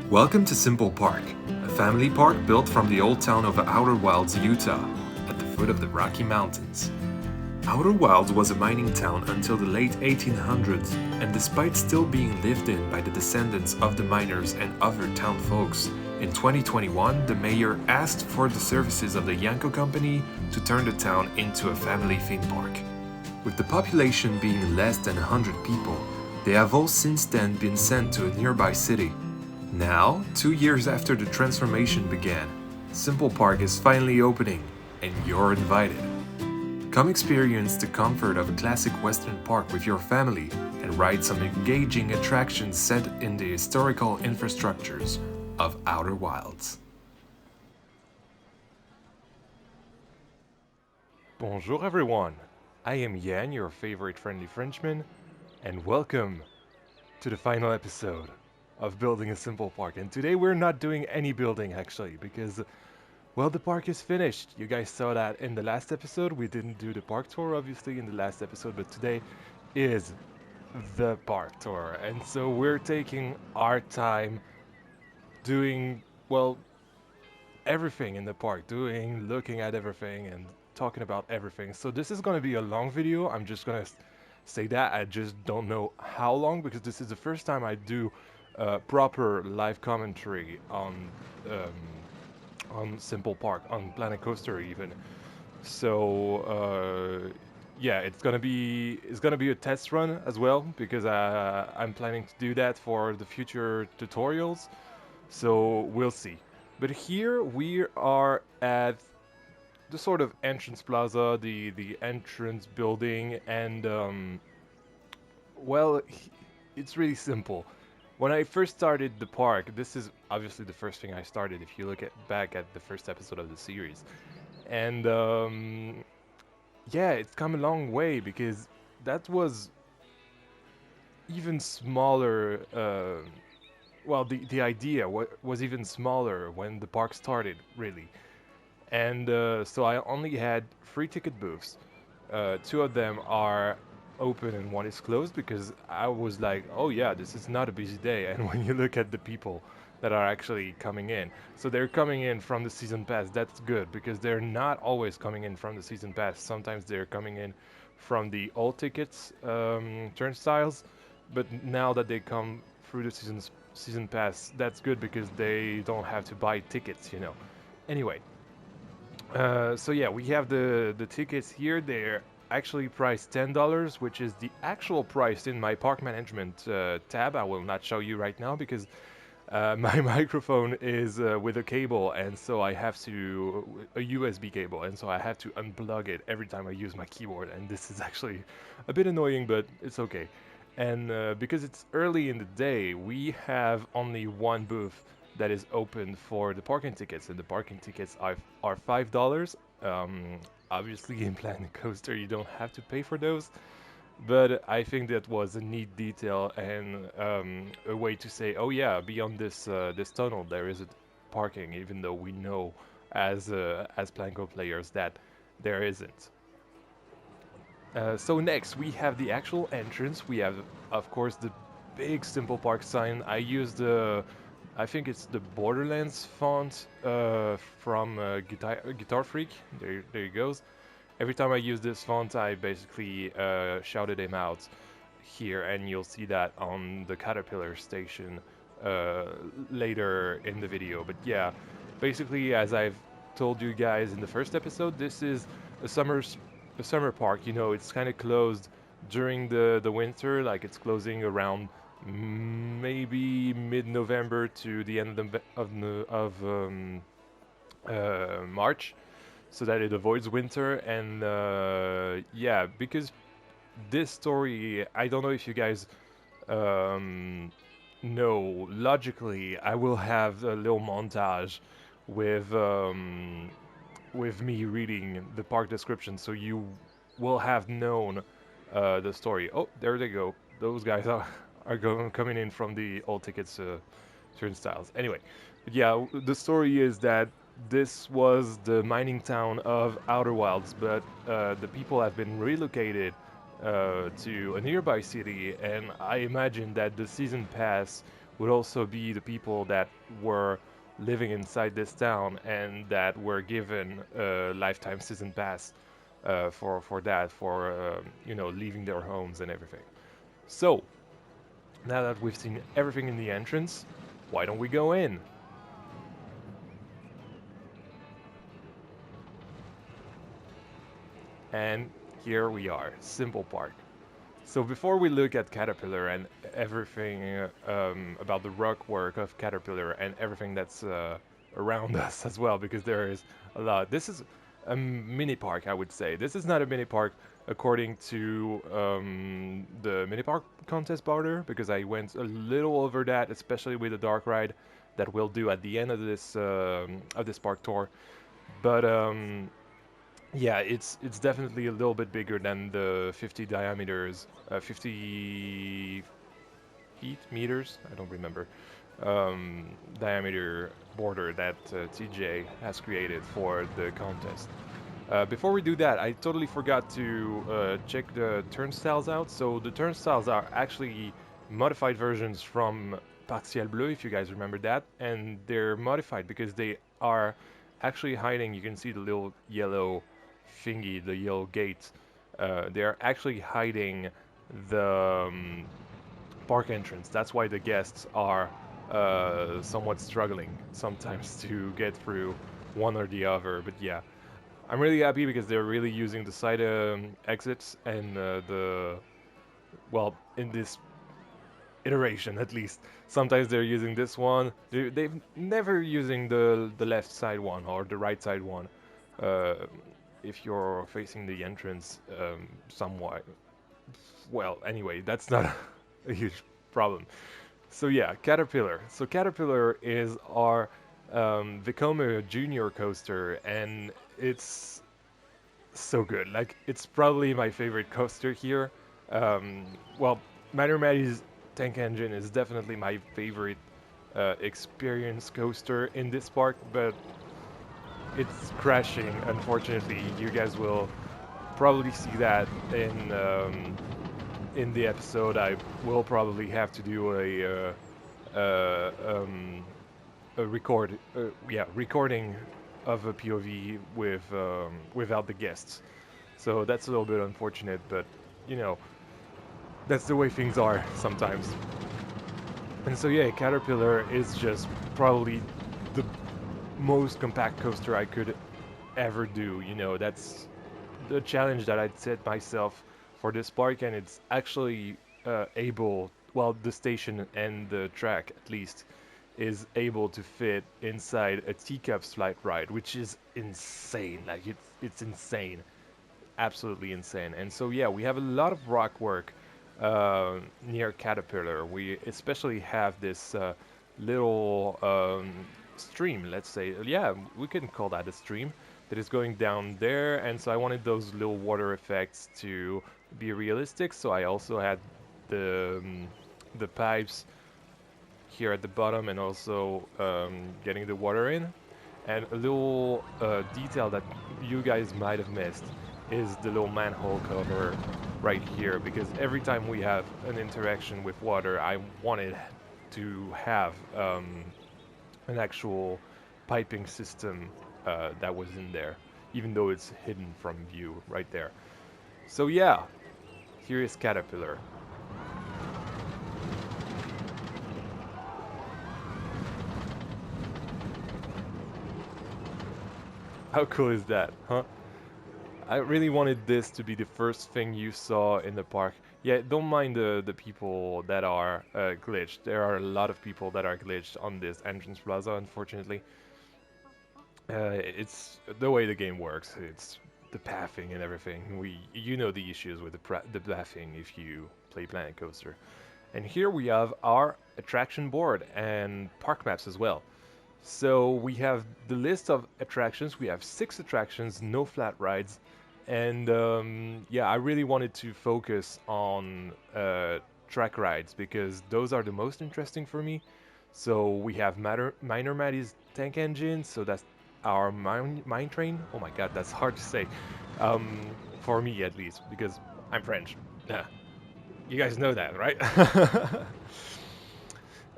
Welcome to Simple Park, a family park built from the old town of Outer Wilds, Utah, at the foot of the Rocky Mountains. Outer Wilds was a mining town until the late 1800s, and despite still being lived in by the descendants of the miners and other town folks, in 2021 the mayor asked for the services of the YannCo company to turn the town into a family theme park. With the population being less than 100 people, they have all since then been sent to a nearby city. Now, 2 years after the transformation began, Simple Park is finally opening, and you're invited. Come experience the comfort of a classic Western park with your family and ride some engaging attractions set in the historical infrastructures of Outer Wilds. Bonjour everyone, I am Yann, your favorite friendly Frenchman, and welcome to the final episode of Building a Simple Park. And today we're not doing any building actually, because well, the park is finished. You guys saw that in the last episode. We didn't do the park tour obviously in the last episode, but today is the park tour. And so we're taking our time doing, well, everything in the park, looking at everything and talking about everything. So this is going to be a long video. I'm just going to say that. I just don't know how long, because this is the first time I do proper live commentary on Simple Park, on Planet Coaster even. So yeah, it's gonna be a test run as well, because I'm planning to do that for the future tutorials. So we'll see. But here we are at the sort of entrance plaza, the entrance building, and well, it's really simple. When I first started the park, this is obviously the first thing I started if you look back at the first episode of the series. And yeah, it's come a long way, because that was even smaller. Well, the idea was even smaller when the park started, really. And so I only had 3 ticket booths. 2 of them are open and 1 is closed, because I was like, oh yeah, this is not a busy day. And when you look at the people that are actually coming in, so they're coming in from the season pass. That's good, because they're not always coming in from the season pass. Sometimes they're coming in from the old tickets turnstiles, but now that they come through the season pass, that's good, because they don't have to buy tickets, you know. Anyway, so yeah, we have the tickets here. They're actually priced $10, which is the actual price in my park management tab. I will not show you right now, because my microphone is with a cable, and so I have to a USB cable, and so I have to unplug it every time I use my keyboard, and this is actually a bit annoying, but it's okay. And because it's early in the day, we have only 1 booth that is open for the parking tickets, and the parking tickets are $5. Obviously, in Planet Coaster, you don't have to pay for those, but I think that was a neat detail and a way to say, oh yeah, beyond this tunnel there is a parking, even though we know as Planco players that there isn't. So next we have the actual entrance. We have, of course, the big Simple Park sign. I use I think it's the Borderlands font from Guitar Freak. There he goes. Every time I use this font, I basically shouted him out here, and you'll see that on the Caterpillar station later in the video. But yeah, basically, as I've told you guys in the first episode, this is a summer park. You know, it's kind of closed during the winter, like it's closing around maybe mid-November to the end of March, so that it avoids winter. And yeah, because this story, I don't know if you guys know, logically I will have a little montage with me reading the park description, so you will have known the story. Oh, there they go. Those guys are coming in from the old tickets turnstiles. Anyway, but yeah, the story is that this was the mining town of Outer Wilds, but the people have been relocated to a nearby city, and I imagine that the season pass would also be the people that were living inside this town and that were given a lifetime season pass for you know, leaving their homes and everything. So now that we've seen everything in the entrance, why don't we go in? And here we are, Simple Park. So before we look at Caterpillar and everything about the rock work of Caterpillar and everything that's around us as well, because there is a lot. This is a mini park, I would say. This is not a mini park according to the mini park contest border, because I went a little over that, especially with the dark ride that we'll do at the end of this park tour. But yeah, it's definitely a little bit bigger than the 50 diameters, 50 feet, meters, I don't remember, diameter border that TJ has created for the contest. Before we do that, I totally forgot to check the turnstiles out. So the turnstiles are actually modified versions from Partiel Bleu, if you guys remember that, and they're modified because they are actually hiding. You can see the little yellow thingy, the yellow gate. They're actually hiding the park entrance. That's why the guests are somewhat struggling sometimes to get through one or the other. But yeah, I'm really happy because they're really using the side exits and well, in this iteration at least. Sometimes they're using this one. They've never using the left side one or the right side one. Uh, if you're facing the entrance somewhat. Well, anyway, that's not a huge problem. So yeah, Caterpillar. So Caterpillar is our Vekoma Junior coaster, and it's so good. Like, it's probably my favorite coaster here. Well, Matty's tank engine is definitely my favorite experience coaster in this park, but it's crashing, unfortunately. You guys will probably see that in the episode. I will probably have to do a recording of a POV with without the guests. So that's a little bit unfortunate, but you know, that's the way things are sometimes. And so yeah, Caterpillar is just probably the most compact coaster I could ever do. You know, that's the challenge that I'd set myself for this park, and it's actually able, well, the station and the track at least, is able to fit inside a teacup flight ride, which is insane. Like, it's insane, absolutely insane. And so yeah, we have a lot of rock work near Caterpillar. We especially have this little stream, let's say. Yeah, we can call that a stream, that is going down there, and so I wanted those little water effects to be realistic, so I also had the pipes here at the bottom, and also getting the water in. And a little detail that you guys might have missed is the little manhole cover right here, because every time we have an interaction with water, I wanted to have an actual piping system that was in there, even though it's hidden from view right there. So yeah, here is Caterpillar. How cool is that, huh? I really wanted this to be the first thing you saw in the park. Yeah, don't mind the people that are glitched. There are a lot of people that are glitched on this entrance plaza, unfortunately. It's the way the game works. It's the pathing and everything. You know the issues with the pathing if you play Planet Coaster. And here we have our attraction board and park maps as well. So we have the list of attractions. We have 6 attractions, no flat rides. And yeah, I really wanted to focus on track rides because those are the most interesting for me. So we have Minor Matty's tank engine, so that's our mine train. Oh my god, that's hard to say. For me at least, because I'm French. Yeah. You guys know that, right?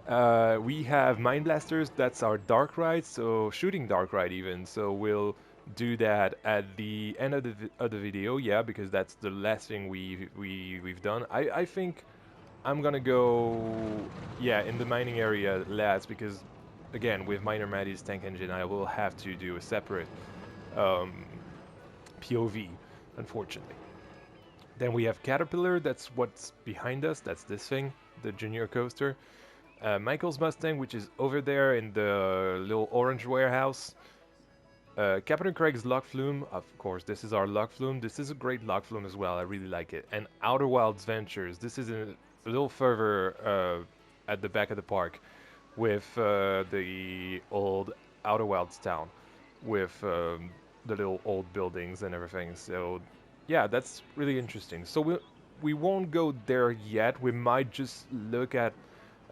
We have Mind Blasters, that's our dark ride, so shooting dark ride even. So we'll do that at the end of the video, yeah, because that's the last thing we've done. I think I'm gonna go, yeah, in the mining area last because, again, with Miner Matty's tank engine, I will have to do a separate um, POV, unfortunately. Then we have Caterpillar, that's what's behind us, that's this thing, the Junior Coaster. Michael's Mustang, which is over there in the little orange warehouse. Captain Craig's Lock Flume, of course, this is our Lock Flume. This is a great Lock Flume as well, I really like it. And Outer Wilds Ventures, this is a little further at the back of the park with the old Outer Wilds town with the little old buildings and everything. So yeah, that's really interesting. So we won't go there yet. We might just look at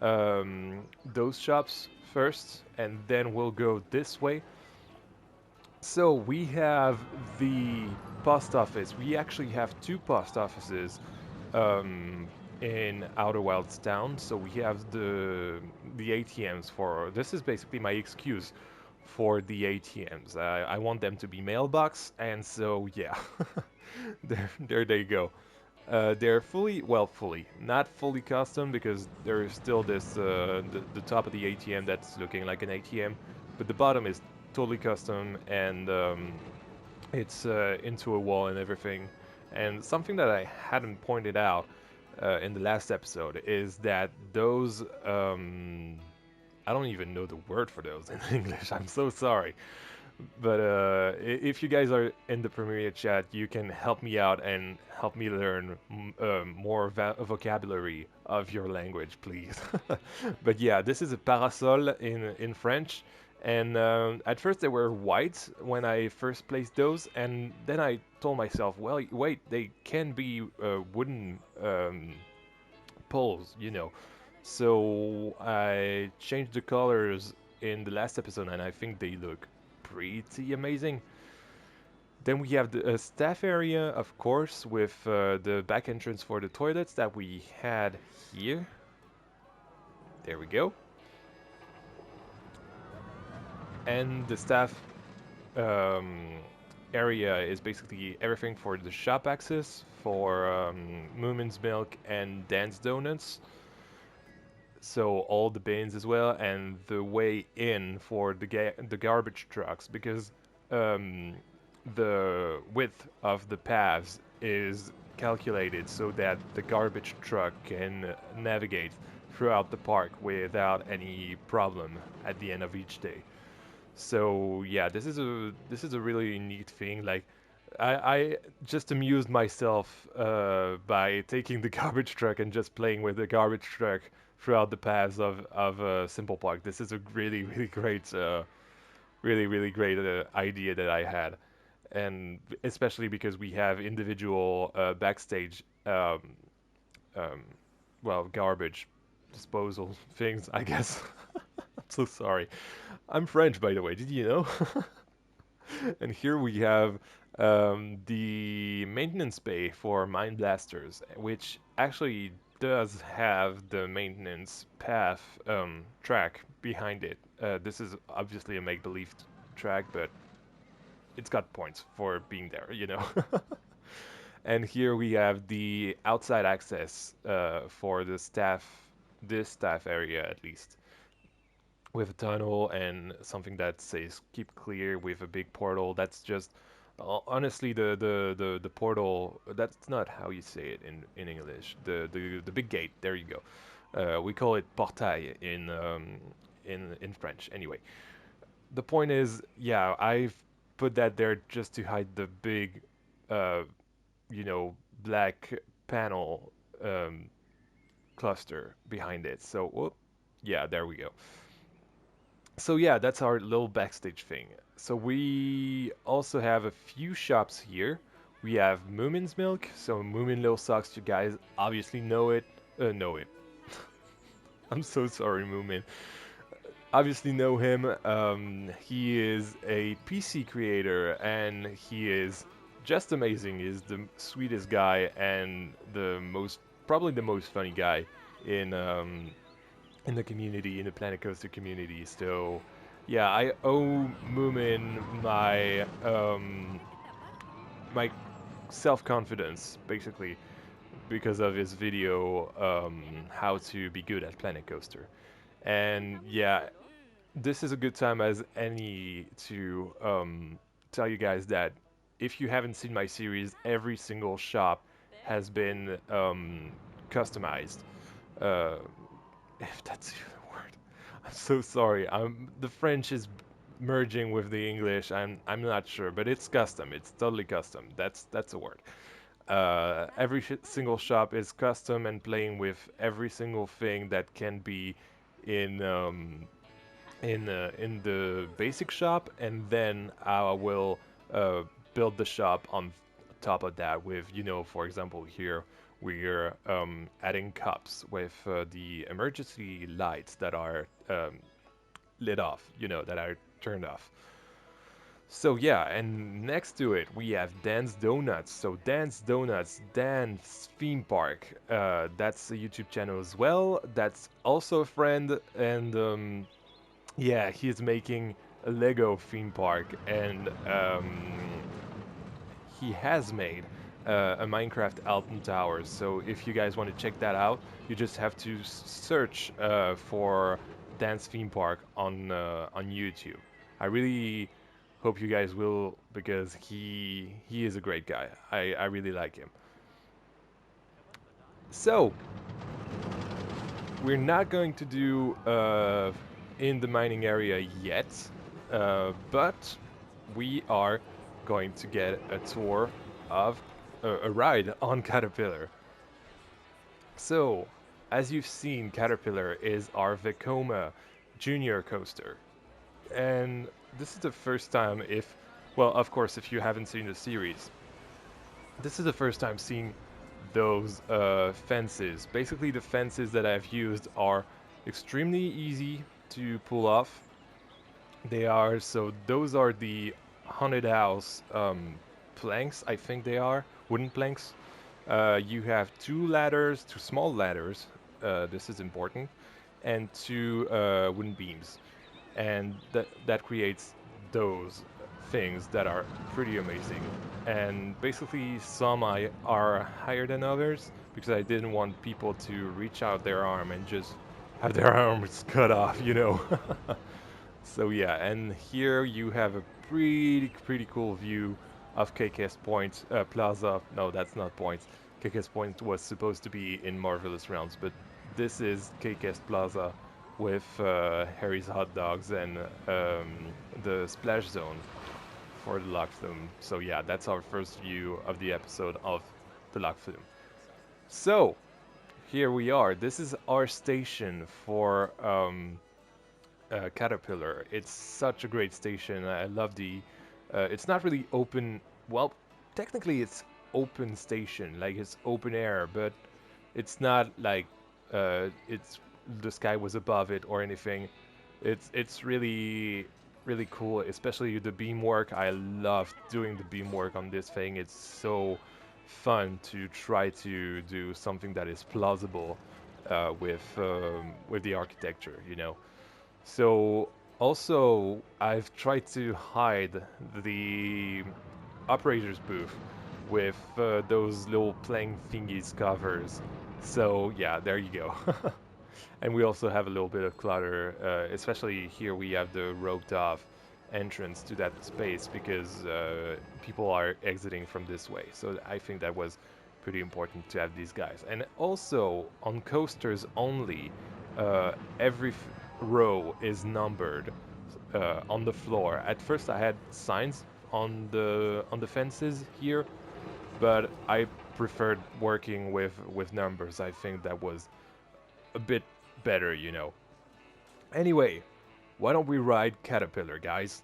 those shops first, and then we'll go this way. So we have the post office. We actually have two post offices in Outer Wilds Town. So we have the ATMs for. This is basically my excuse for the ATMs. I want them to be mailbox, and so yeah, there they go. They're not fully custom because there's still this the top of the ATM that's looking like an ATM, but the bottom is totally custom and it's into a wall and everything. And something that I hadn't pointed out in the last episode is that those I don't even know the word for those in English. I'm so sorry. But if you guys are in the Premiere chat, you can help me out and help me learn more vocabulary of your language, please. But yeah, this is a parasol in French. And at first they were white when I first placed those, and then I told myself, well, wait, they can be wooden poles, you know. So I changed the colors in the last episode, and I think they look pretty amazing. Then we have the staff area, of course, with the back entrance for the toilets that we had here. There we go. And the staff area is basically everything for the shop access, for Moomin's Milk and Dan's Donuts. So all the bins as well, and the way in for the garbage trucks, because the width of the paths is calculated so that the garbage truck can navigate throughout the park without any problem at the end of each day. So yeah, this is a really neat thing. Like I just amused myself by taking the garbage truck and just playing with the garbage truck throughout the paths of Simple Park. This is a really great, really great idea that I had, and especially because we have individual backstage, um, well, garbage disposal things, I guess. I'm so sorry. I'm French, by the way. Did you know? And here we have the maintenance bay for Mine Blasters, which actually does have the maintenance path track behind it. This is obviously a make-believe track, but it's got points for being there, you know. And here we have the outside access for the staff, this staff area at least, with a tunnel and something that says keep clear with a big portal. That's just honestly the portal. That's not how you say it in English. The big gate. There you go. We call it portail in French. Anyway, the point is, yeah, I've put that there just to hide the big, uh, you know, black panel cluster behind it. So, whoop, yeah, there we go. So yeah, that's our little backstage thing. So we also have a few shops here. We have Moomin's Milk. So Moomin Little Socks, you guys obviously know it. Know it. I'm so sorry, Moomin. Obviously know him. He is a PC creator, and he is just amazing. He's the sweetest guy and probably the most funny guy in in the community, in the Planet Coaster community. So, yeah, I owe Moomin my self-confidence, basically, because of his video, how to be good at Planet Coaster. And yeah, this is a good time as any to tell you guys that if you haven't seen my series, every single shop has been customized. Uh, if that's even a word, I'm so sorry. The French is merging with the English. I'm not sure, but it's custom. It's totally custom. That's a word. Every single shop is custom and playing with every single thing that can be in in the basic shop, and then I will uh, build the shop on top of that with, you know, for example, here we're adding cups with the emergency lights that are lit off, you know, that are turned off. So yeah, and next to it we have Dance Donuts. So Dance Donuts, Dance Theme Park. That's a YouTube channel as well. That's also a friend, and yeah, he's making a Lego theme park, and he has made a Minecraft Alton Towers. So if you guys want to check that out, you just have to search for Dance Theme Park on YouTube. I really hope you guys will, because he is a great guy. I really like him. So we're not going to do in the mining area yet, but we are going to get a tour of a ride on Caterpillar. So, as you've seen, Caterpillar is our Vekoma junior coaster. And this is the first time if, well, of course, if you haven't seen the series, this is the first time seeing those fences. Basically, the fences that I've used are extremely easy to pull off. They are, so those are the haunted house planks, I think they are, wooden planks. You have two ladders, two small ladders, this is important, and two wooden beams. And that creates those things that are pretty amazing. And basically some are higher than others because I didn't want people to reach out their arm and just have their arms cut off, you know. So yeah, and here you have a pretty cool view of CaKesT Point Plaza. No, that's not Point. CaKesT Point was supposed to be in Marvelous Realms, but this is CaKesT Plaza with Harry's Hot Dogs and the splash zone for the Lock Flume. So yeah, that's our first view of the episode of the Lock Flume. So here we are. This is our station for Caterpillar. It's such a great station. I love the. It's not really open. Well, technically it's open station, like it's open air, but it's not like it's the sky was above it or anything. It's really cool, especially the beam work. I love doing the beam work on this thing. It's so fun to try to do something that is plausible with the architecture, you know. So also I've tried to hide the operator's booth with those little playing thingies covers. So yeah, there you go. And we also have a little bit of clutter, especially here we have the roped off entrance to that space because people are exiting from this way. So I think that was pretty important to have these guys. And also on coasters only, every row is numbered on the floor. At first I had signs on the fences here, but I preferred working with numbers. I think that was a bit better, you know. Anyway, why don't we ride Caterpillar, guys?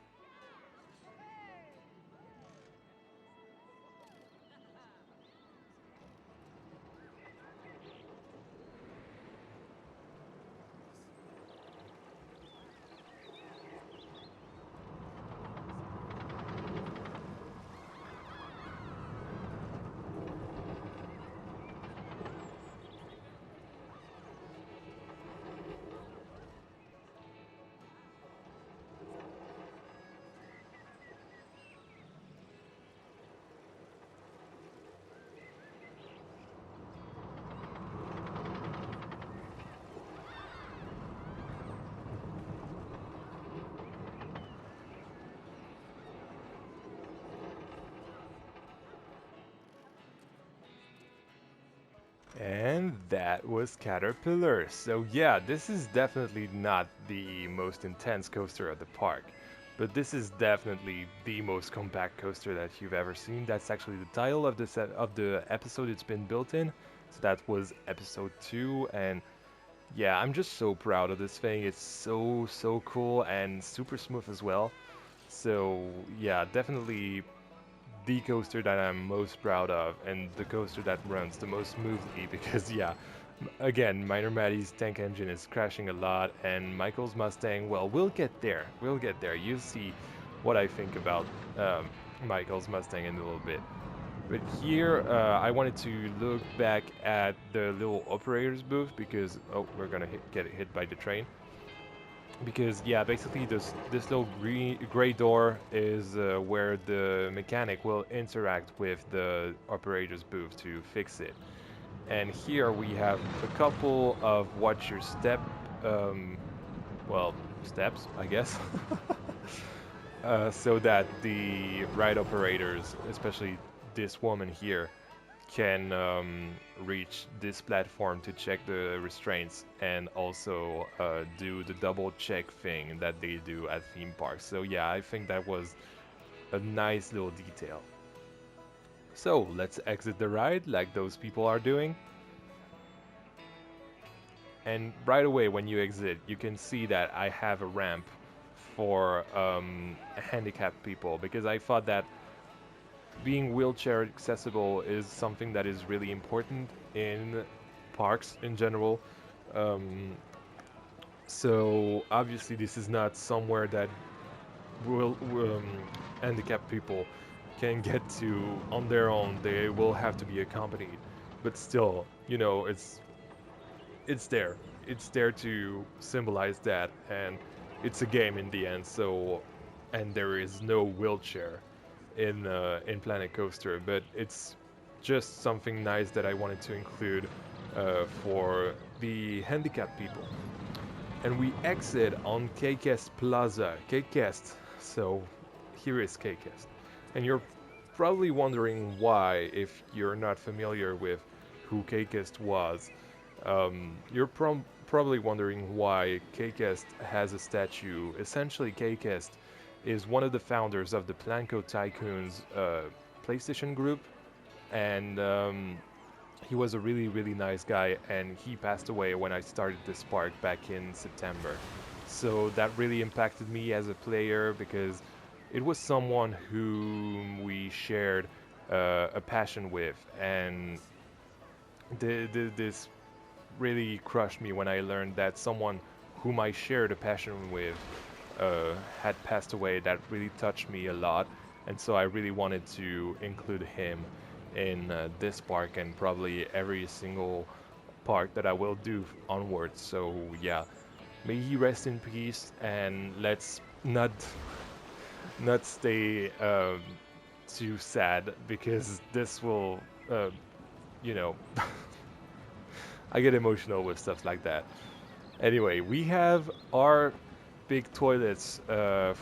And that was Caterpillar. So yeah, this is definitely not the most intense coaster at the park, but this is definitely the most compact coaster that you've ever seen. That's actually the title of the episode it's been built in. So that was episode 2, and yeah, I'm just so proud of this thing. It's so cool and super smooth as well. So yeah, definitely the coaster that I'm most proud of and the coaster that runs the most smoothly because yeah, again, Minor Matty's tank engine is crashing a lot and Michael's Mustang, well, we'll get there. We'll get there. You'll see what I think about Michael's Mustang in a little bit. But here, I wanted to look back at the little operator's booth because, oh, we're gonna get hit by the train. Because yeah, basically this little gray door is where the mechanic will interact with the operator's booth to fix it. And here we have a couple of watch your step, um, well, steps, I guess, so that the ride operators, especially this woman here, can reach this platform to check the restraints and also do the double check thing that they do at theme parks. So yeah, I think that was a nice little detail. So let's exit the ride like those people are doing. And right away when you exit, you can see that I have a ramp for handicapped people because I thought that being wheelchair accessible is something that is really important in parks in general. Um, so obviously this is not somewhere that will handicapped people can get to on their own. They will have to be accompanied. But still, you know, it's there. It's there to symbolize that, and it's a game in the end. So, and there is no wheelchair in Planet Coaster, but it's just something nice that I wanted to include for the handicapped people. And we exit on CaKesT Plaza, CaKesT. So here is CaKesT, and you're probably wondering why if you're not familiar with who CaKesT was. You're probably wondering why CaKesT has a statue. Essentially, CaKesT is one of the founders of the Planco Tycoons PlayStation group, and he was a really nice guy, and he passed away when I started this park back in September. So that really impacted me as a player because it was someone whom we shared a passion with, and this really crushed me when I learned that someone whom I shared a passion with had passed away. That really touched me a lot, and so I really wanted to include him in this park and probably every single park that I will do onwards. So yeah, may he rest in peace, and let's not stay too sad because this will, you know, I get emotional with stuff like that. Anyway, we have our big toilets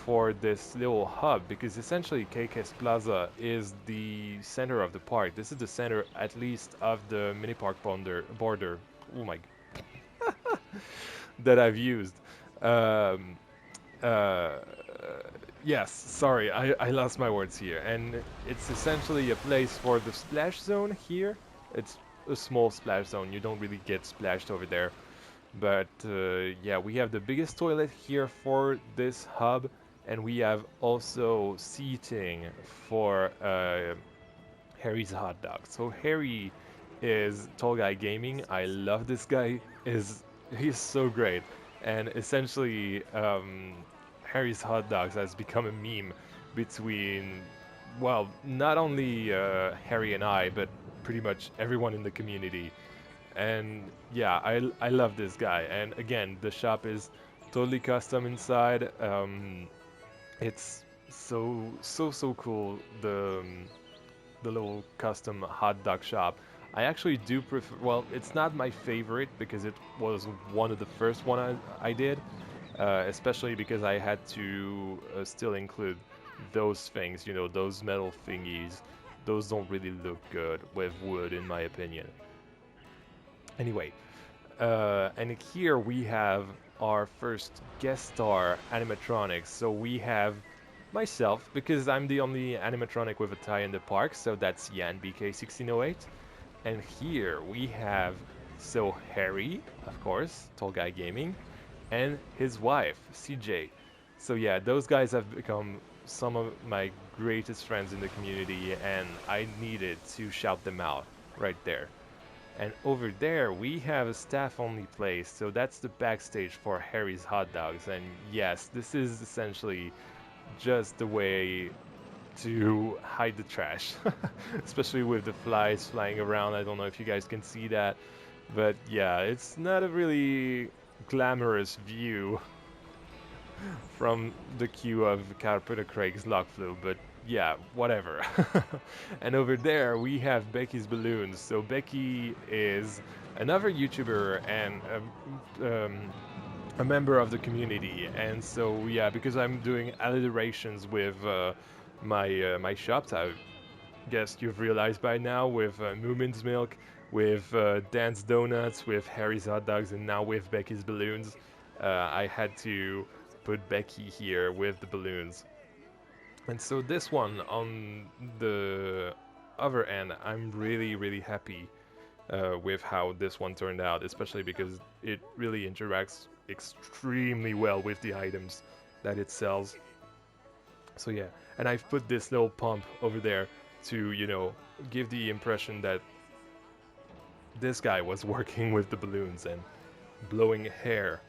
for this little hub because essentially CaKesT Plaza is the center of the park. This is the center, at least, of the mini park border. Oh my, that I've used. Um, uh, yes, sorry, I lost my words here. And it's essentially a place for the splash zone here. It's a small splash zone. You don't really get splashed over there. But yeah, we have the biggest toilet here for this hub, and we have also seating for Harry's hot dog. So Harry is Tall Guy Gaming. I love this guy. He's so great, and essentially Harry's hot dogs has become a meme between, well, not only Harry and I, but pretty much everyone in the community. And yeah, I love this guy. And again, the shop is totally custom inside. It's so cool. The little custom hot dog shop. I actually do prefer. Well, it's not my favorite because it was one of the first one I did, especially because I had to still include those things. You know, those metal thingies. Those don't really look good with wood, in my opinion. Anyway, and here we have our first guest star animatronics. So we have myself, because I'm the only animatronic with a tie in the park, so that's Yan BK1608. And here we have, so Harry, of course, Tall Guy Gaming, and his wife, CJ. So yeah, those guys have become some of my greatest friends in the community, and I needed to shout them out right there. And over there, we have a staff-only place, so that's the backstage for Harry's Hot Dogs. And yes, this is essentially just the way to hide the trash, especially with the flies flying around. I don't know if you guys can see that, but yeah, it's not a really glamorous view from the queue of Carpenter Craig's Lock Flu, but yeah, whatever. And over there we have Becky's Balloons. So Becky is another YouTuber and a member of the community, and so yeah, because I'm doing alliterations with my shops, I guess you've realized by now, with Moomin's Milk, with Dan's Donuts, with Harry's Hot Dogs, and now with Becky's Balloons. I had to put Becky here with the balloons. And so this one on the other end, I'm really happy with how this one turned out, especially because it really interacts extremely well with the items that it sells. So yeah, and I've put this little pump over there to, you know, give the impression that this guy was working with the balloons and blowing hair.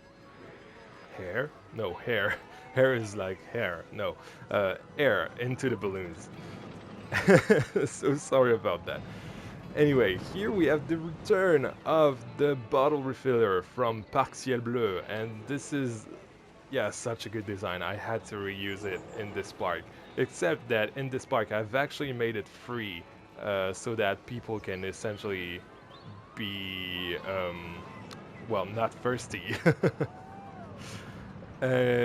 Hair? No, hair. Hair is like hair. No, air into the balloons. So sorry about that. Anyway, here we have the return of the bottle refiller from Parc Ciel Bleu, and this is, yeah, such a good design. I had to reuse it in this park, except that in this park I've actually made it free, so that people can essentially be, well, not thirsty.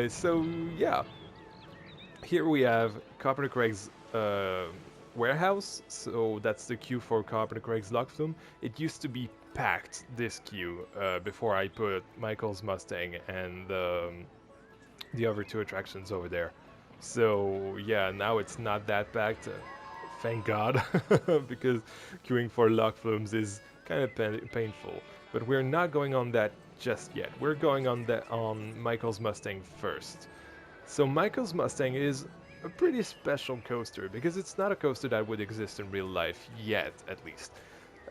So yeah, here we have Carpenter Craig's warehouse. So that's the queue for Carpenter Craig's Lock Flume. It used to be packed, this queue, before I put Michael's Mustang and the other two attractions over there. So yeah, now it's not that packed. Thank God, because queuing for Lock Flumes is kind of painful. But we're not going on that just yet. We're going on Michael's Mustang first. So Michael's Mustang is a pretty special coaster because it's not a coaster that would exist in real life yet, at least.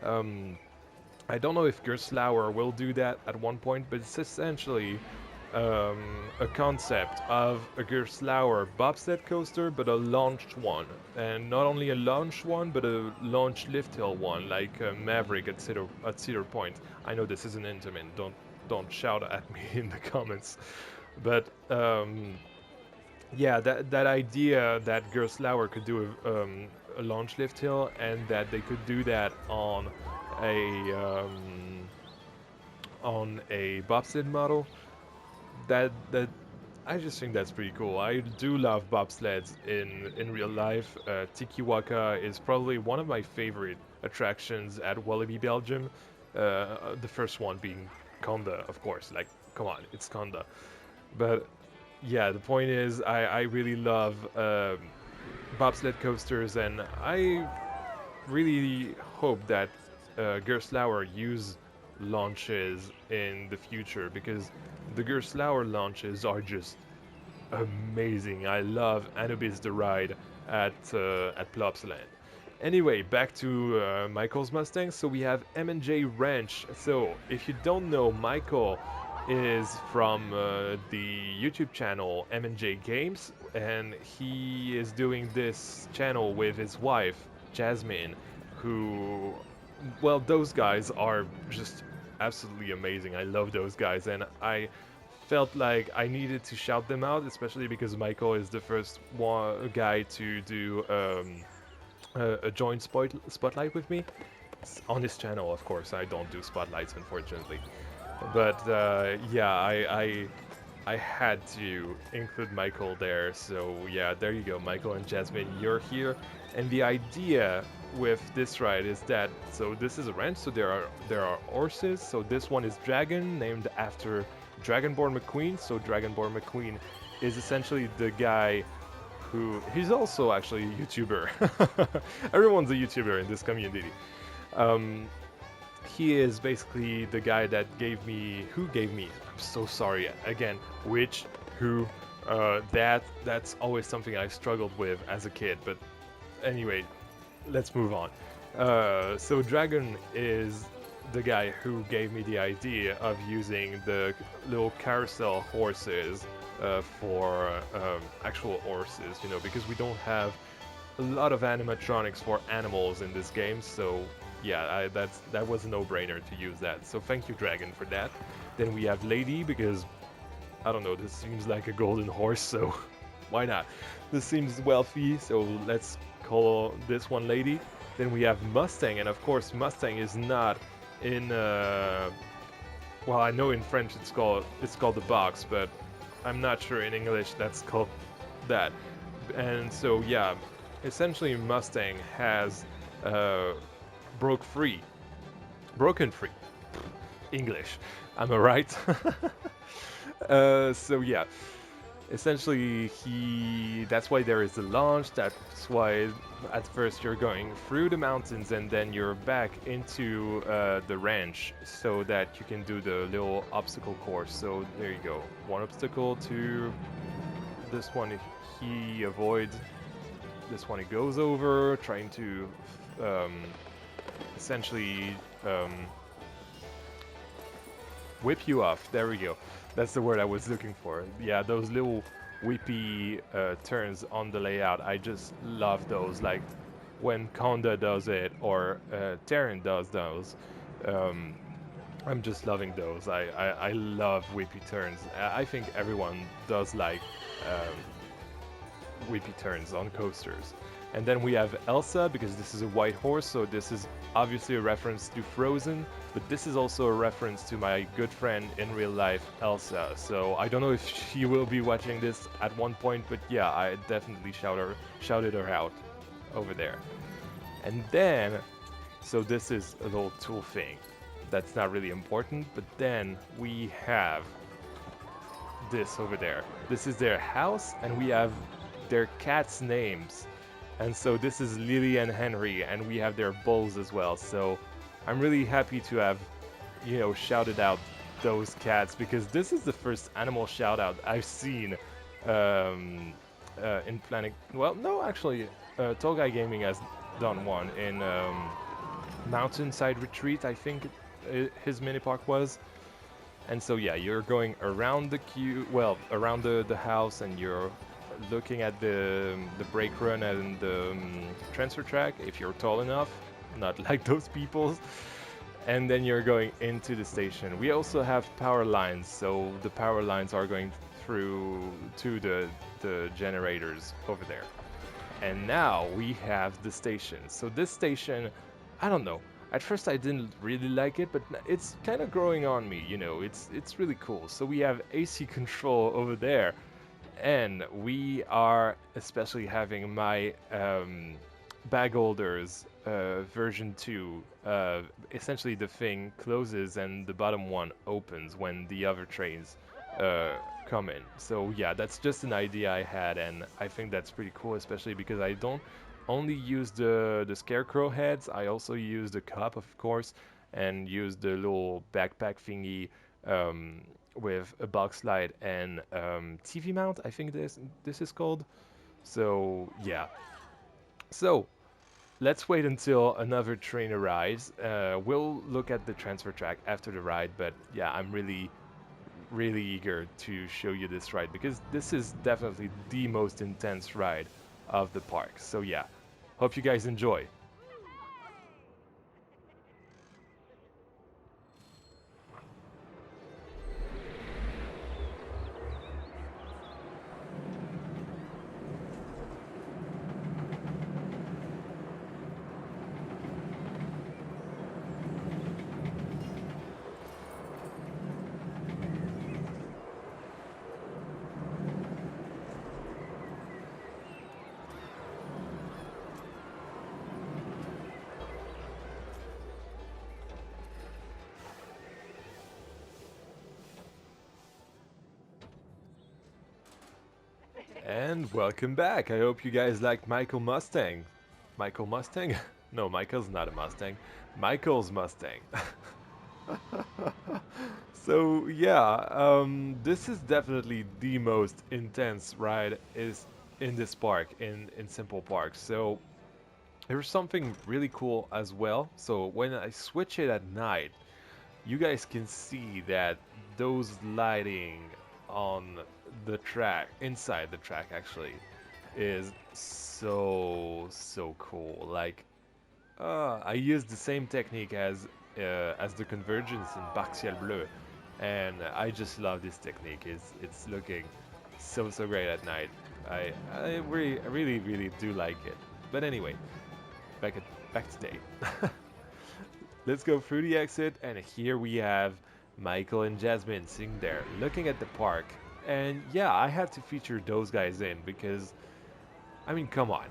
I don't know if Gerstlauer will do that at one point, but it's essentially a concept of a Gerstlauer bobsled coaster, but a launched one. And not only a launched one, but a launched lift hill one, like Maverick at Cedar Point. I know this isn't intimate, don't shout at me in the comments. But yeah, that idea that Gerstlauer could do a launch lift hill, and that they could do that on a bobsled model, that I just think that's pretty cool. I do love bobsleds in real life. Tiki Waka is probably one of my favorite attractions at Walibi Belgium. The first one being Conda, of course. Like, come on, it's Conda. But yeah, the point is, I really love bobsled coasters, and I really hope that Gerstlauer use launches in the future, because the Gerstlauer launches are just amazing. I love Anubis the ride at Plopsaland. Anyway, back to Michael's Mustang. So we have M&J Ranch. So if you don't know, Michael is from the YouTube channel M&J Games, and he is doing this channel with his wife Jasmine, who, well, those guys are just absolutely amazing. I love those guys, and I felt like I needed to shout them out, especially because Michael is the first guy to do a joint spotlight with me on his channel. Of course, I don't do spotlights, unfortunately, but yeah, I had to include Michael there. So yeah, there you go, Michael and Jasmine, you're here, and the idea with this ride is that, so this is a ranch, so there are horses. So this one is Dragon, named after Dragonborn McQueen. So Dragonborn McQueen is essentially the guy who, he's also actually a YouTuber. Everyone's a YouTuber in this community. Um, he is basically the guy that gave me, I'm so sorry again, which, who, that's always something I struggled with as a kid, but anyway, let's move on. So Dragon is the guy who gave me the idea of using the little carousel horses for actual horses, you know, because we don't have a lot of animatronics for animals in this game, so yeah, that was a no-brainer to use that. So thank you, Dragon, for that. Then we have Lady, because I don't know, this seems like a golden horse, so why not? This seems wealthy, so let's call this one Lady. Then we have Mustang, and of course Mustang is not in well, I know in French it's called the box, but I'm not sure in English that's called that. And so yeah, essentially Mustang has broken free. English, am I right? So yeah, essentially that's why there is the launch. That's why at first you're going through the mountains and then you're back into the ranch so that you can do the little obstacle course. So there you go, one obstacle to this one he avoids, this one he goes over, trying to essentially whip you off. There we go. That's the word I was looking for. Yeah, those little whippy turns on the layout, I just love those. Like when Conda does it or Terran does those, I'm just loving those. I love whippy turns. I think everyone does like whippy turns on coasters. And then we have Elsa, because this is a white horse, so this is obviously a reference to Frozen, but this is also a reference to my good friend in real life, Elsa. So I don't know if she will be watching this at one point, but yeah, I definitely shouted her out over there. And then, so this is a little tool thing. That's not really important, but then we have this over there. This is their house, and we have their cats' names. And so this is Lily and Henry, and we have their bulls as well. So I'm really happy to have, you know, shouted out those cats, because this is the first animal shout out I've seen in Planet. Well, no, actually, Tall Guy Gaming has done one in Mountainside Retreat, I think his mini park was. And so yeah, you're going around the around the house, and you're looking at the brake run and the transfer track if you're tall enough, not like those people. And then you're going into the station. We also have power lines, so the power lines are going through to the generators over there. And now we have the station. So this station, I don't know, at first I didn't really like it, but it's kind of growing on me, you know. It's really cool. So we have AC control over there. And we are especially having my bag holders version 2. Essentially the thing closes and the bottom one opens when the other trains come in. So yeah, that's just an idea I had, and I think that's pretty cool, especially because I don't only use the scarecrow heads, I also use the cup, of course, and use the little backpack thingy with a box slide and TV mount, I think this is called. So yeah. So let's wait until another train arrives. We'll look at the transfer track after the ride, but yeah, I'm really eager to show you this ride, because this is definitely the most intense ride of the park. So yeah, hope you guys enjoy. And welcome back. I hope you guys liked Michael Mustang. Michael Mustang? No, Michael's not a Mustang. Michael's Mustang. So yeah, this is definitely the most intense ride is in this park, in Simple Park. So there's something really cool as well. So when I switch it at night, you guys can see that those lighting on the track, inside the track actually, is so cool. Like, I use the same technique as the convergence in Parc Ciel Bleu, and I just love this technique. It's looking so great at night. I really do like it. But anyway, back to day. Let's go through the exit, and here we have Michael and Jasmine sitting there looking at the park. And yeah, I had to feature those guys in because, I mean, come on.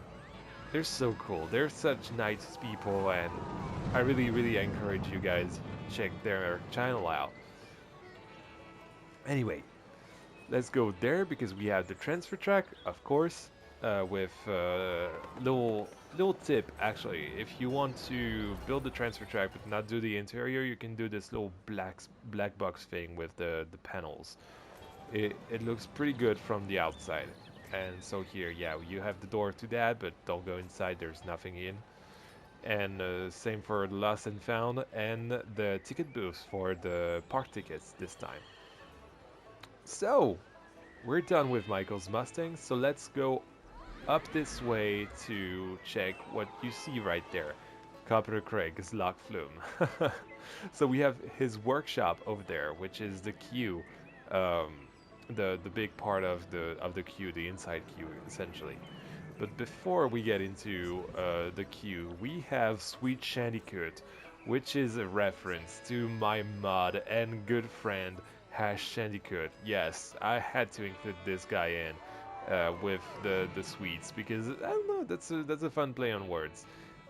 They're so cool. They're such nice people, and I really encourage you guys check their channel out. Anyway, let's go there because we have the transfer track, of course, with little tip actually. If you want to build the transfer track but not do the interior, you can do this little black box thing with the panels. It looks pretty good from the outside. And so here, yeah, you have the door to that, but don't go inside, there's nothing in. And same for the lost and found, and the ticket booths for the park tickets this time. So, we're done with Michael's Mustang, so let's go up this way to check what you see right there. Carpenter Craig's Lock Flume. So we have his workshop over there, which is the queue, the big part of the queue, the inside queue essentially. But before we get into the queue, we have Sweet Shandicoot, which is a reference to my mod and good friend Shandicoot. Yes, I had to include this guy in with the sweets because I don't know, that's a fun play on words.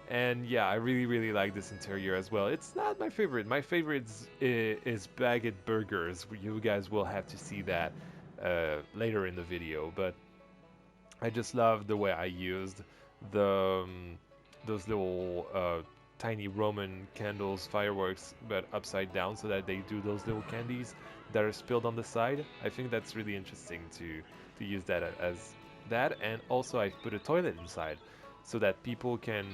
And yeah, I really like this interior as well. It's not my favorite. My favorite is Baguette Burgers. You guys will have to see that later in the video, but I just love the way I used the those little tiny Roman candles, fireworks, but upside down so that they do those little candies that are spilled on the side. I think that's really interesting to use that as that, and also I put a toilet inside so that people can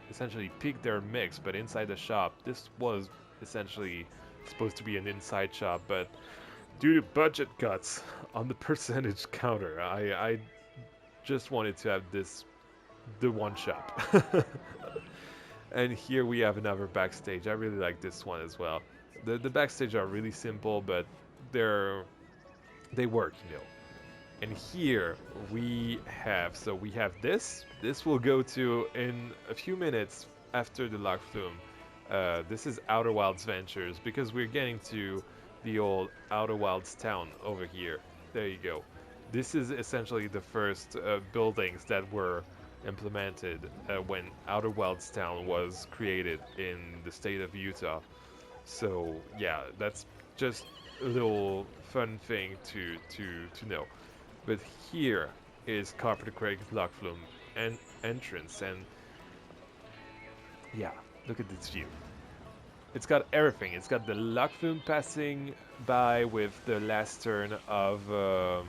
essentially pick their mix, but inside the shop. This was essentially supposed to be an inside shop, but due to budget cuts on the percentage counter, I just wanted to have the one shop. And here we have another backstage. I really like this one as well. The backstage are really simple, but they work, you know. And here we have this. This will go to in a few minutes after the Lock Flume. This is Outer Wilds Ventures because we're getting to the old Outer Wilds town over here. There you go. This is essentially the first buildings that were implemented when Outer Wilds town was created in the state of Utah. So yeah, that's just a little fun thing to know. But here is Carpenter Craig's Lock Flume and entrance, and yeah, look at this view. It's got everything. It's got the Lock Flume passing by with the last turn of the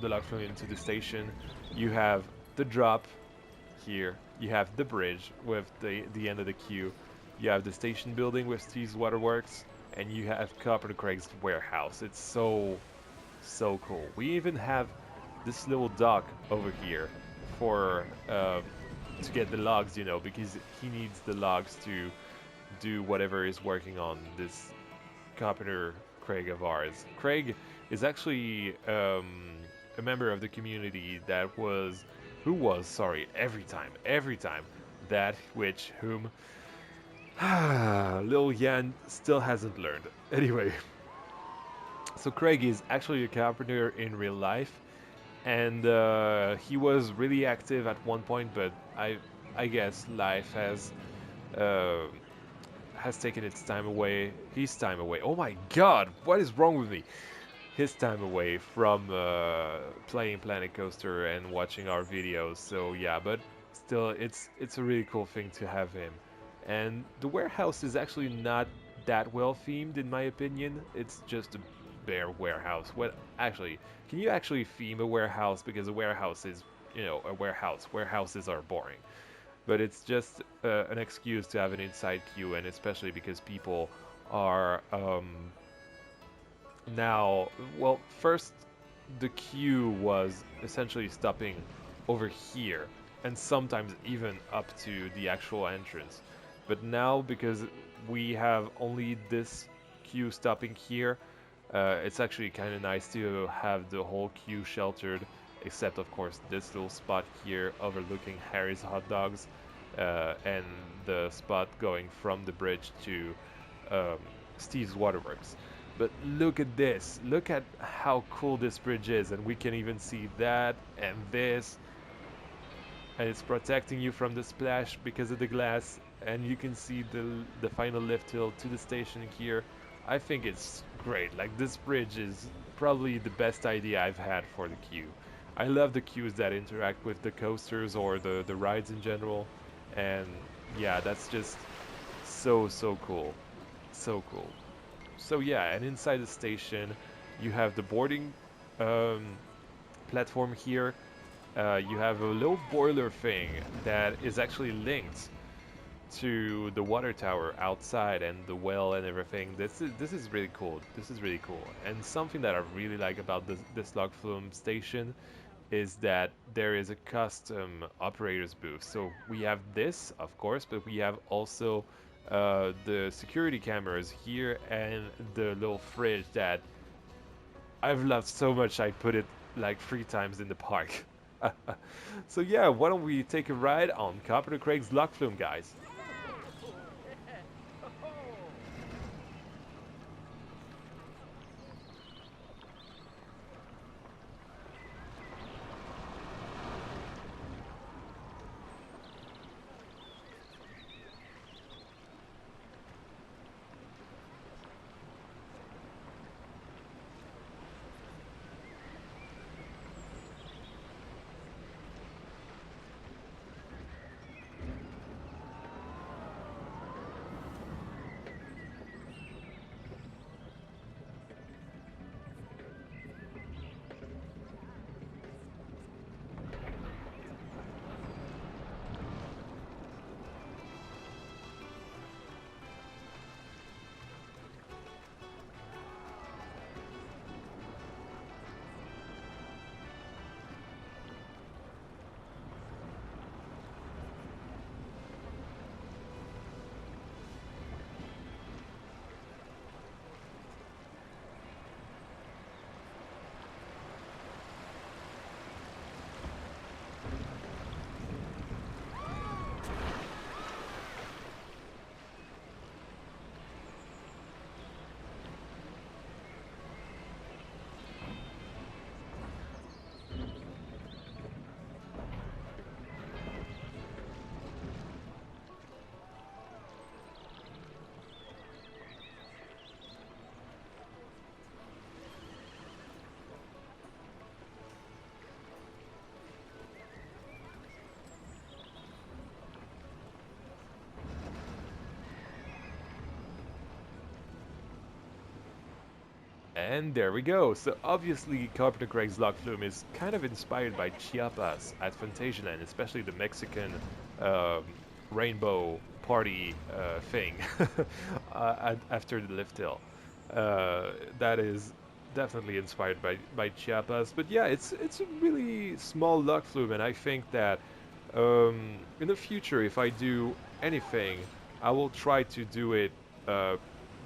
Lock Flume into the station. You have the drop here. You have the bridge with the end of the queue. You have the station building with Steve's Waterworks, and you have Carpenter Craig's warehouse. It's so cool. We even have this little dock over here for to get the logs, you know, because he needs the logs to do whatever he's working on this Carpenter Craig of ours. Craig is actually a member of the community that was, every time, that which whom Lil Yan still hasn't learned. Anyway, so Craig is actually a carpenter in real life, and he was really active at one point, but I guess life has taken its time away. His time away. Oh my God, what is wrong with me? his time away from playing Planet Coaster and watching our videos. So yeah, but still, it's a really cool thing to have him. And the warehouse is actually not that well themed, in my opinion. It's just a bare warehouse. What actually? Can you actually theme a warehouse? Because a warehouse is, a warehouse. Warehouses are boring. But it's just an excuse to have an inside queue, and especially because people are now, well, first the queue was essentially stopping over here, and sometimes even up to the actual entrance. But now, because we have only this queue stopping here, it's actually kind of nice to have the whole queue sheltered, except of course this little spot here overlooking Harry's Hot Dogs, and the spot going from the bridge to um, Steve's Waterworks. But look at this. Look at how cool this bridge is, and we can even see that and this, and it's protecting you from the splash because of the glass, and you can see the final lift hill to the station here. I think it's great. Like, this bridge is probably the best idea I've had for the queue. I love the queues that interact with the coasters or the rides in general, and yeah, that's just so cool. So cool. So yeah, and inside the station, you have the boarding um, platform here. You have a low boiler thing that is actually linked to the water tower outside and the well and everything. This is really cool. This is really cool. And something that I really like about this log flume station is that there is a custom operators booth. So we have this, of course, but we have also the security cameras here and the little fridge that I've loved so much I put it like 3 times in the park. So yeah, why don't we take a ride on Carpenter Craig's log flume, guys? And there we go. So obviously Carpenter Craig's log flume is kind of inspired by Chiapas at Fantasialand, especially the Mexican um, rainbow party thing after the lift hill. That is definitely inspired by Chiapas. But yeah, it's a really small log flume, and I think that in the future, if I do anything, I will try to do it uh,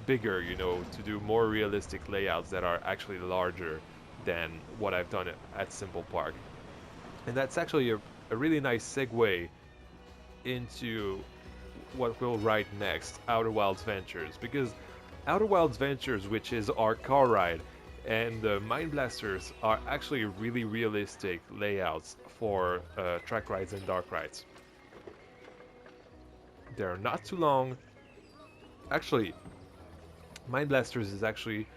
bigger, to do more realistic layouts that are actually larger than what I've done at Simple Park. And that's actually a really nice segue into what we'll write next, Outer Wilds Ventures, because Outer Wilds Ventures, which is our car ride, and the Mind Blasters are actually really realistic layouts for track rides and dark rides. They're not too long. Actually, Mind Blasters is actually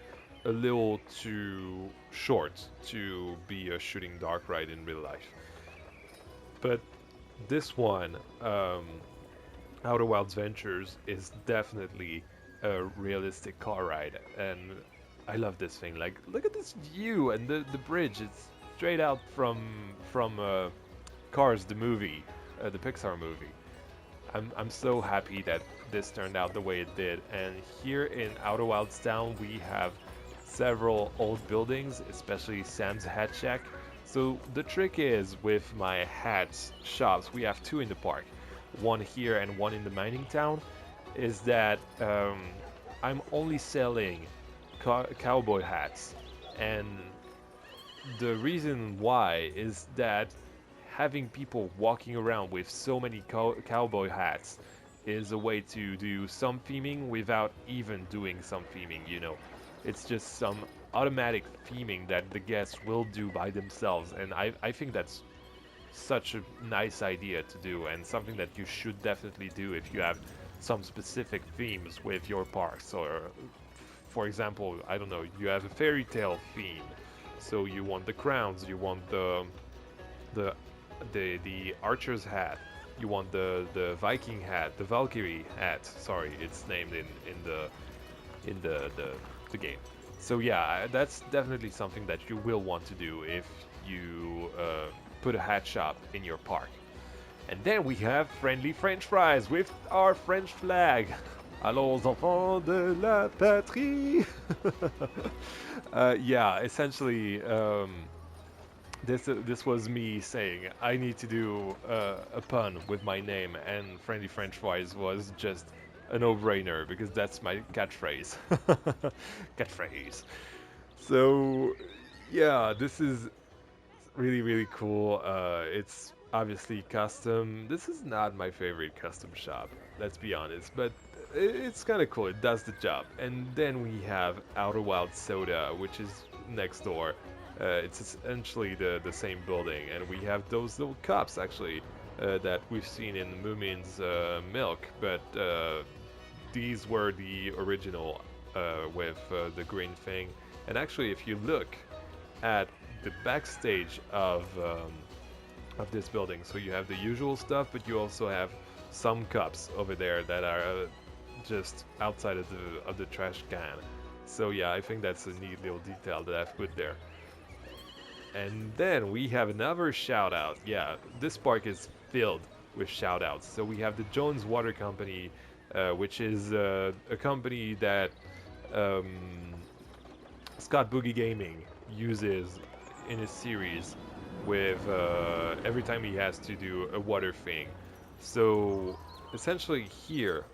a little too short to be a shooting dark ride in real life. But this one, Outer Wilds Ventures, is definitely a realistic car ride, and I love this thing. Like, look at this view and the bridge. It's straight out from Cars, the movie, the Pixar movie. I'm so happy that this turned out the way it did. And here in Outer Wilds Town, we have several old buildings, especially Sam's Hat Shack. So the trick is with my hats shops, we have two in the park, one here and one in the mining town, is that I'm only selling cowboy hats. And the reason why is that having people walking around with so many cowboy hats is a way to do some theming without even doing some theming, you know. It's just some automatic theming that the guests will do by themselves, and I think that's such a nice idea to do, and something that you should definitely do if you have some specific themes with your parks. Or, for example, I don't know, you have a fairy tale theme, so you want the crowns, you want the the archer's hat, you want the Viking hat, the Valkyrie hat. Sorry, it's named in the game. So yeah, that's definitely something that you will want to do if you put a hat shop in your park. And then we have friendly French fries with our French flag. Allons enfants de la patrie. Yeah, essentially. This was me saying I need to do a pun with my name, and friendly French fries was just a no-brainer because that's my catchphrase. Catchphrase. So yeah, this is really cool. It's obviously custom. This is not my favorite custom shop, let's be honest, but it's kind of cool. It does the job. And then we have Outer Wild Soda, which is next door. It's essentially the same building, and we have those little cups actually that we've seen in Moomin's Milk, but these were the original with the green thing. And actually, if you look at the backstage of this building, so you have the usual stuff, but you also have some cups over there that are just outside of the trash can. So yeah, I think that's a neat little detail that I've put there. And then we have another shout out. Yeah, this park is filled with shout outs. So we have the Jones Water Company, which is a company that Scott Boogie Gaming uses in his series with every time he has to do a water thing. So essentially here,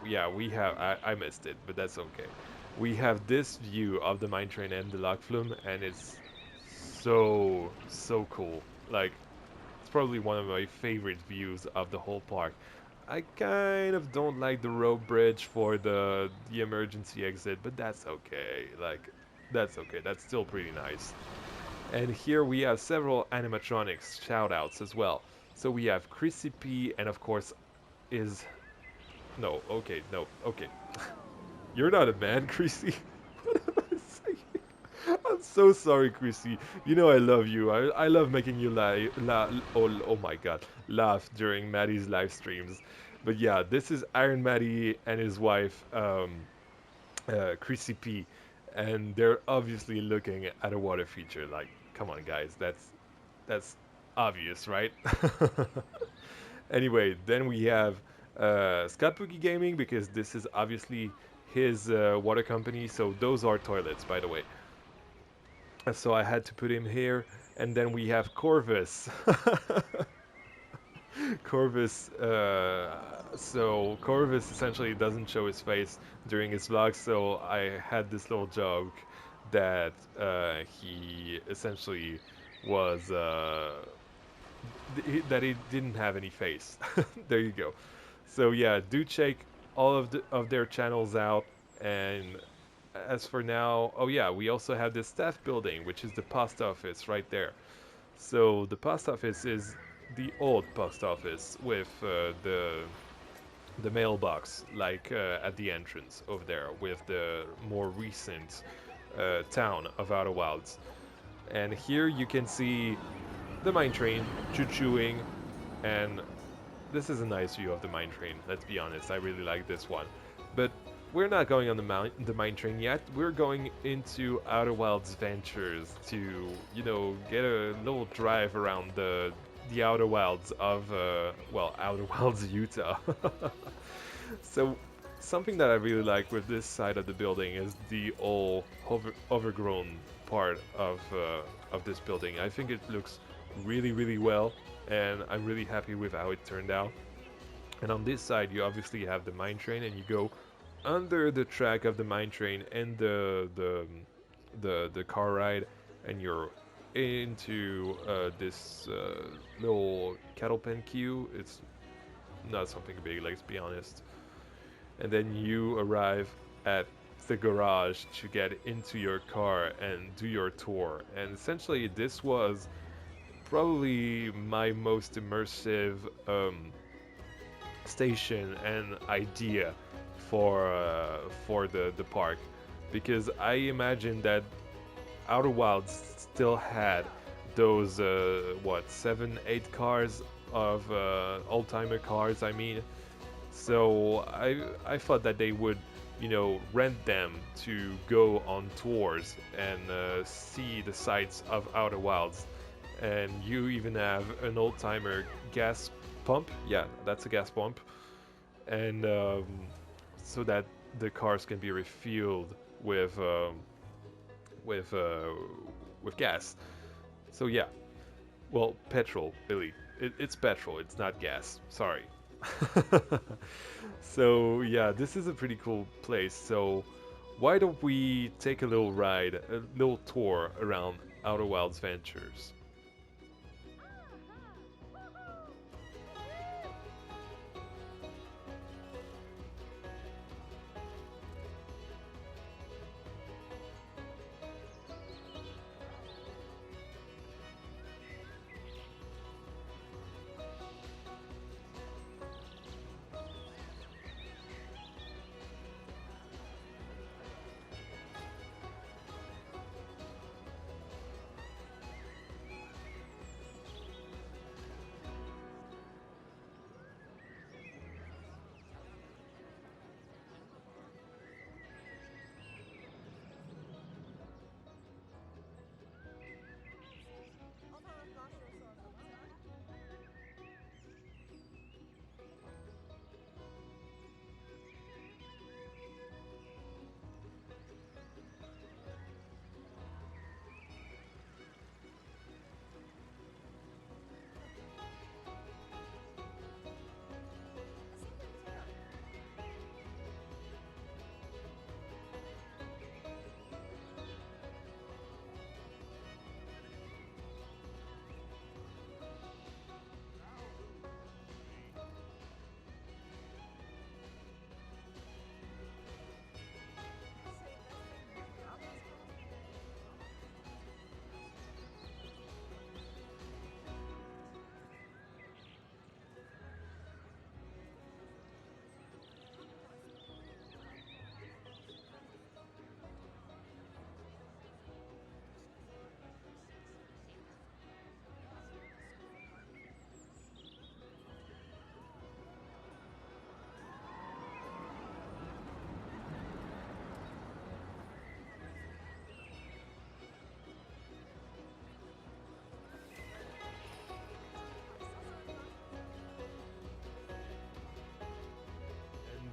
yeah, we have, I missed it, but that's okay. We have this view of the mine train and the Lac Flume, and it's so cool. Like, it's probably one of my favorite views of the whole park. I kind of don't like the rope bridge for the emergency exit, but that's okay. Like, that's okay. That's still pretty nice. And here we have several animatronics shoutouts as well. So we have Chrissy P, and of course is no, okay, no, okay. You're not a man, Chrissy. What am I saying? I'm so sorry, Chrissy. You know I love you. I love making you oh my god, laugh during Matty's live streams. But yeah, this is Iron Matty and his wife, Chrissy P, and they're obviously looking at a water feature. Like, come on, guys, that's obvious, right? Anyway, then we have Scott Boogie Gaming, because this is obviously his water company. So those are toilets, by the way. So I had to put him here. And then we have Corvus. Corvus, so Corvus essentially doesn't show his face during his vlog, so I had this little joke that he essentially was, that he didn't have any face. There you go. So yeah, do check all of their channels out. And as for now, oh yeah, we also have the staff building, which is the post office right there. So the post office is the old post office with the mailbox, like at the entrance over there, with the more recent town of Outer Wilds. And here you can see the mine train choo-chooing, and this is a nice view of the mine train. Let's be honest, I really like this one. But we're not going on the mine train yet. We're going into Outer Wilds Ventures to, you know, get a little drive around the Outer Wilds of well, Outer Wilds, Utah. So something that I really like with this side of the building is the old overgrown part of this building. I think it looks really well, and I'm really happy with how it turned out. And on this side, you obviously have the mine train, and you go under the track of the mine train and the car ride, and you're into this little cattle pen queue. It's not something big, let's be honest. And then you arrive at the garage to get into your car and do your tour. And essentially, this was probably my most immersive station and idea for the park, because I imagine that Outer Wilds still had those what, 7, 8 cars of old-timer cars, I mean. So I thought that they would, you know, rent them to go on tours and see the sights of Outer Wilds. And you even have an old-timer gas pump. Yeah, that's a gas pump. And so that the cars can be refueled with with uh, with gas. So yeah, well, petrol, really. It's petrol, it's not gas. Sorry. So yeah, this is a pretty cool place. So why don't we take a little ride, a little tour around Outer Wilds Ventures?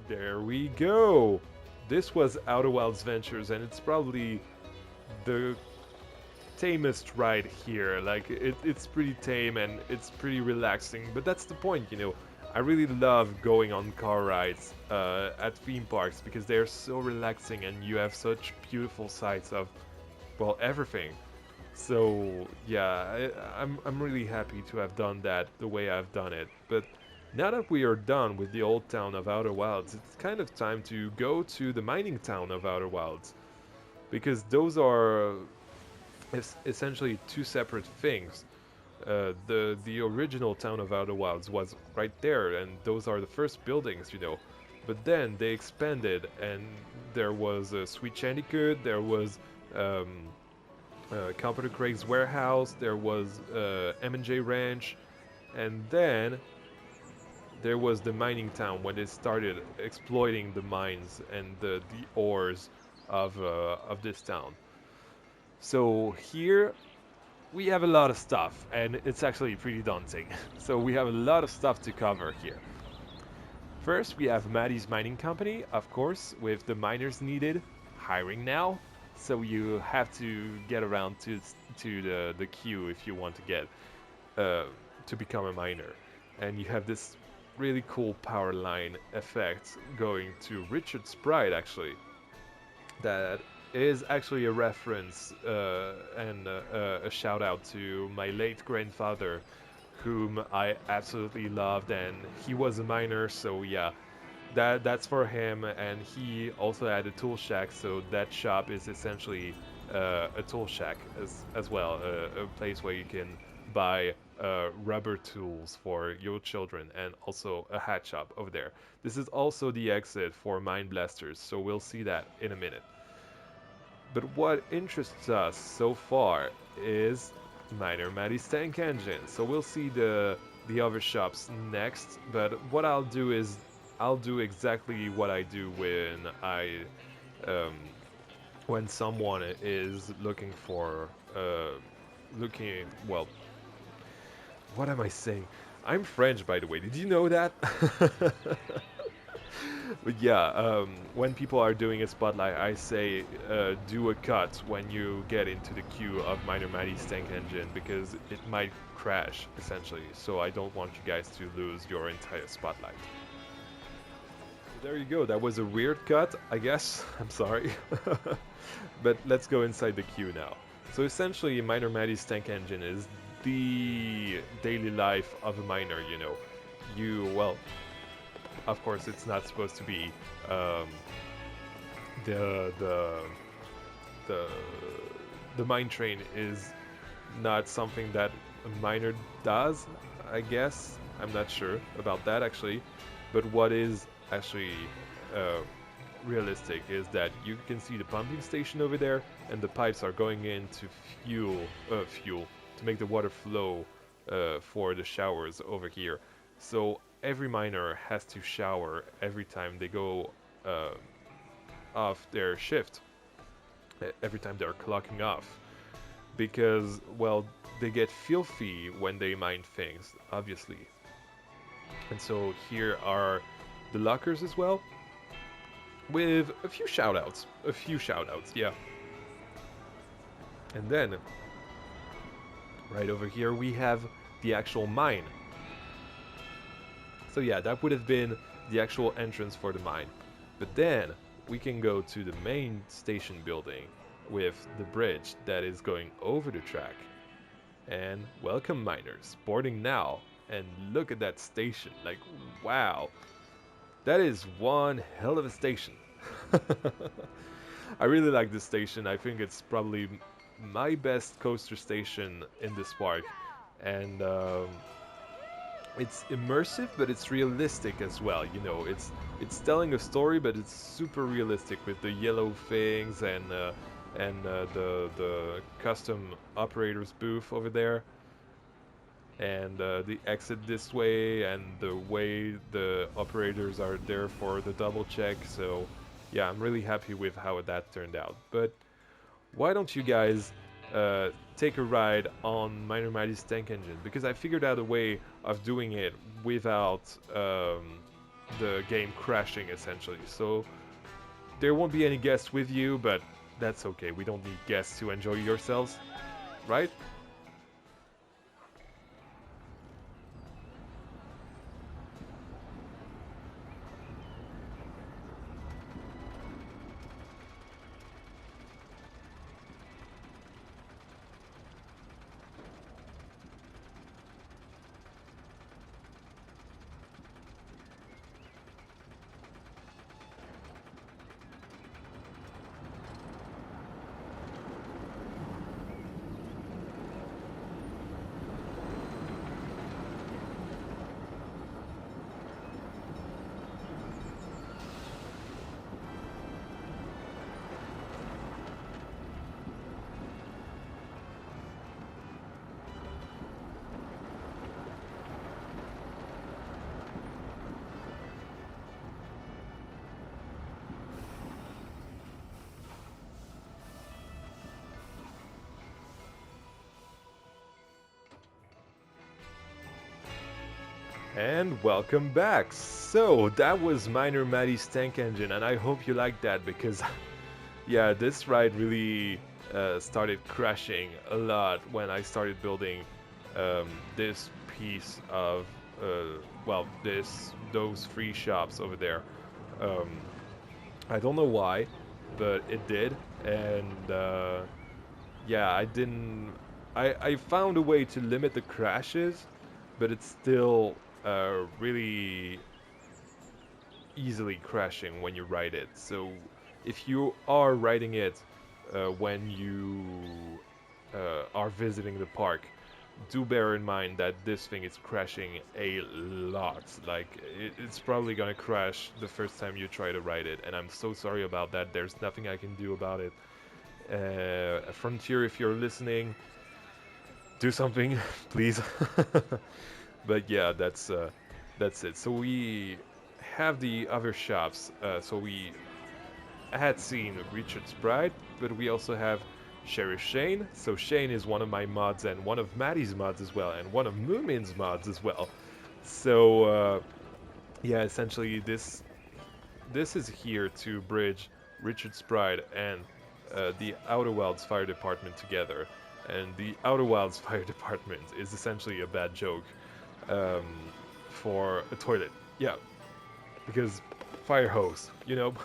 There we go. This was Outer Wilds Ventures, and it's probably the tamest ride here. Like, it's pretty tame and it's pretty relaxing, but that's the point, you know. I really love going on car rides at theme parks because they're so relaxing and you have such beautiful sights of, well, everything. So yeah, I'm really happy to have done that the way I've done it. But now that we are done with the old town of Outer Wilds, it's kind of time to go to the mining town of Outer Wilds, because those are essentially two separate things. The original town of Outer Wilds was right there, and those are the first buildings, you know. But then they expanded, and there was Sweet Chandicoot, there was um, Carpenter Craig's warehouse, there was M&J Ranch, and then there was the mining town when they started exploiting the mines and the ores of this town. So here we have a lot of stuff, and it's actually pretty daunting. So we have a lot of stuff to cover here. First, we have Matty's mining company, of course, with the miners needed, hiring now. So you have to get around to the queue if you want to get to become a miner. And you have this really cool power line effect going to Richard Sprite, actually. That is actually a reference and a shout out to my late grandfather, whom I absolutely loved, and he was a miner, so yeah, that's for him. And he also had a tool shack, so that shop is essentially a tool shack as well, a place where you can buy rubber tools for your children, and also a hat shop over there. This is also the exit for mine blasters, so we'll see that in a minute. But what interests us so far is Miner Matty's tank engine. So we'll see the other shops next. But what I'll do is I'll do exactly what I do um, when someone is looking for well, what am I saying? I'm French, by the way. Did you know that? But yeah, when people are doing a spotlight, I say do a cut when you get into the queue of Miner Matty's tank engine, because it might crash, essentially. So I don't want you guys to lose your entire spotlight. There you go, that was a weird cut, I guess. I'm sorry. But let's go inside the queue now. So essentially, Miner Matty's tank engine is the daily life of a miner, you know. Well, of course, it's not supposed to be the the mine train is not something that a miner does, I guess. I'm not sure about that, actually. But what is actually realistic is that you can see the pumping station over there, and the pipes are going in to fuel to make the water flow for the showers over here. So every miner has to shower every time they go off their shift, every time they're clocking off, because, well, they get filthy when they mine things, obviously. And so here are the lockers as well, with a few shoutouts, yeah. And then right over here we have the actual mine. So yeah, that would have been the actual entrance for the mine. But then we can go to the main station building with the bridge that is going over the track. And welcome, miners, boarding now. And look at that station, like, wow. That is one hell of a station. I really like this station. I think it's probably my best coaster station in this park. And it's immersive, but it's realistic as well. You know, it's telling a story, but it's super realistic with the yellow things and the custom operators booth over there, and the exit this way, and the way the operators are there for the double check. So yeah, I'm really happy with how that turned out. But why don't you guys take a ride on Miner Matty's tank engine, because I figured out a way of doing it without the game crashing, essentially. So there won't be any guests with you, but that's okay. We don't need guests to enjoy yourselves, right? And welcome back. So that was Miner Matty's tank engine, and I hope you liked that because, yeah, this ride really started crashing a lot when I started building this piece of, well, those three shops over there. Um, I don't know why, but it did, and yeah, I didn't. I found a way to limit the crashes, but it's still really easily crashing when you ride it. So if you are riding it when you are visiting the park, do bear in mind that this thing is crashing a lot. Like, it's probably gonna crash the first time you try to ride it, and I'm so sorry about that. There's nothing I can do about it. Frontier, if you're listening, do something, please. But yeah, that's it. So we have the other shops. So we had seen Richard's Bride, but we also have Sheriff Shane. So Shane is one of my mods and one of Matty's mods as well, and one of Moomin's mods as well. So yeah, essentially this is here to bridge Richard's Bride and the Outer Wilds Fire Department together. And the Outer Wilds Fire Department is essentially a bad joke um, for a toilet. Yeah, because fire hose, you know.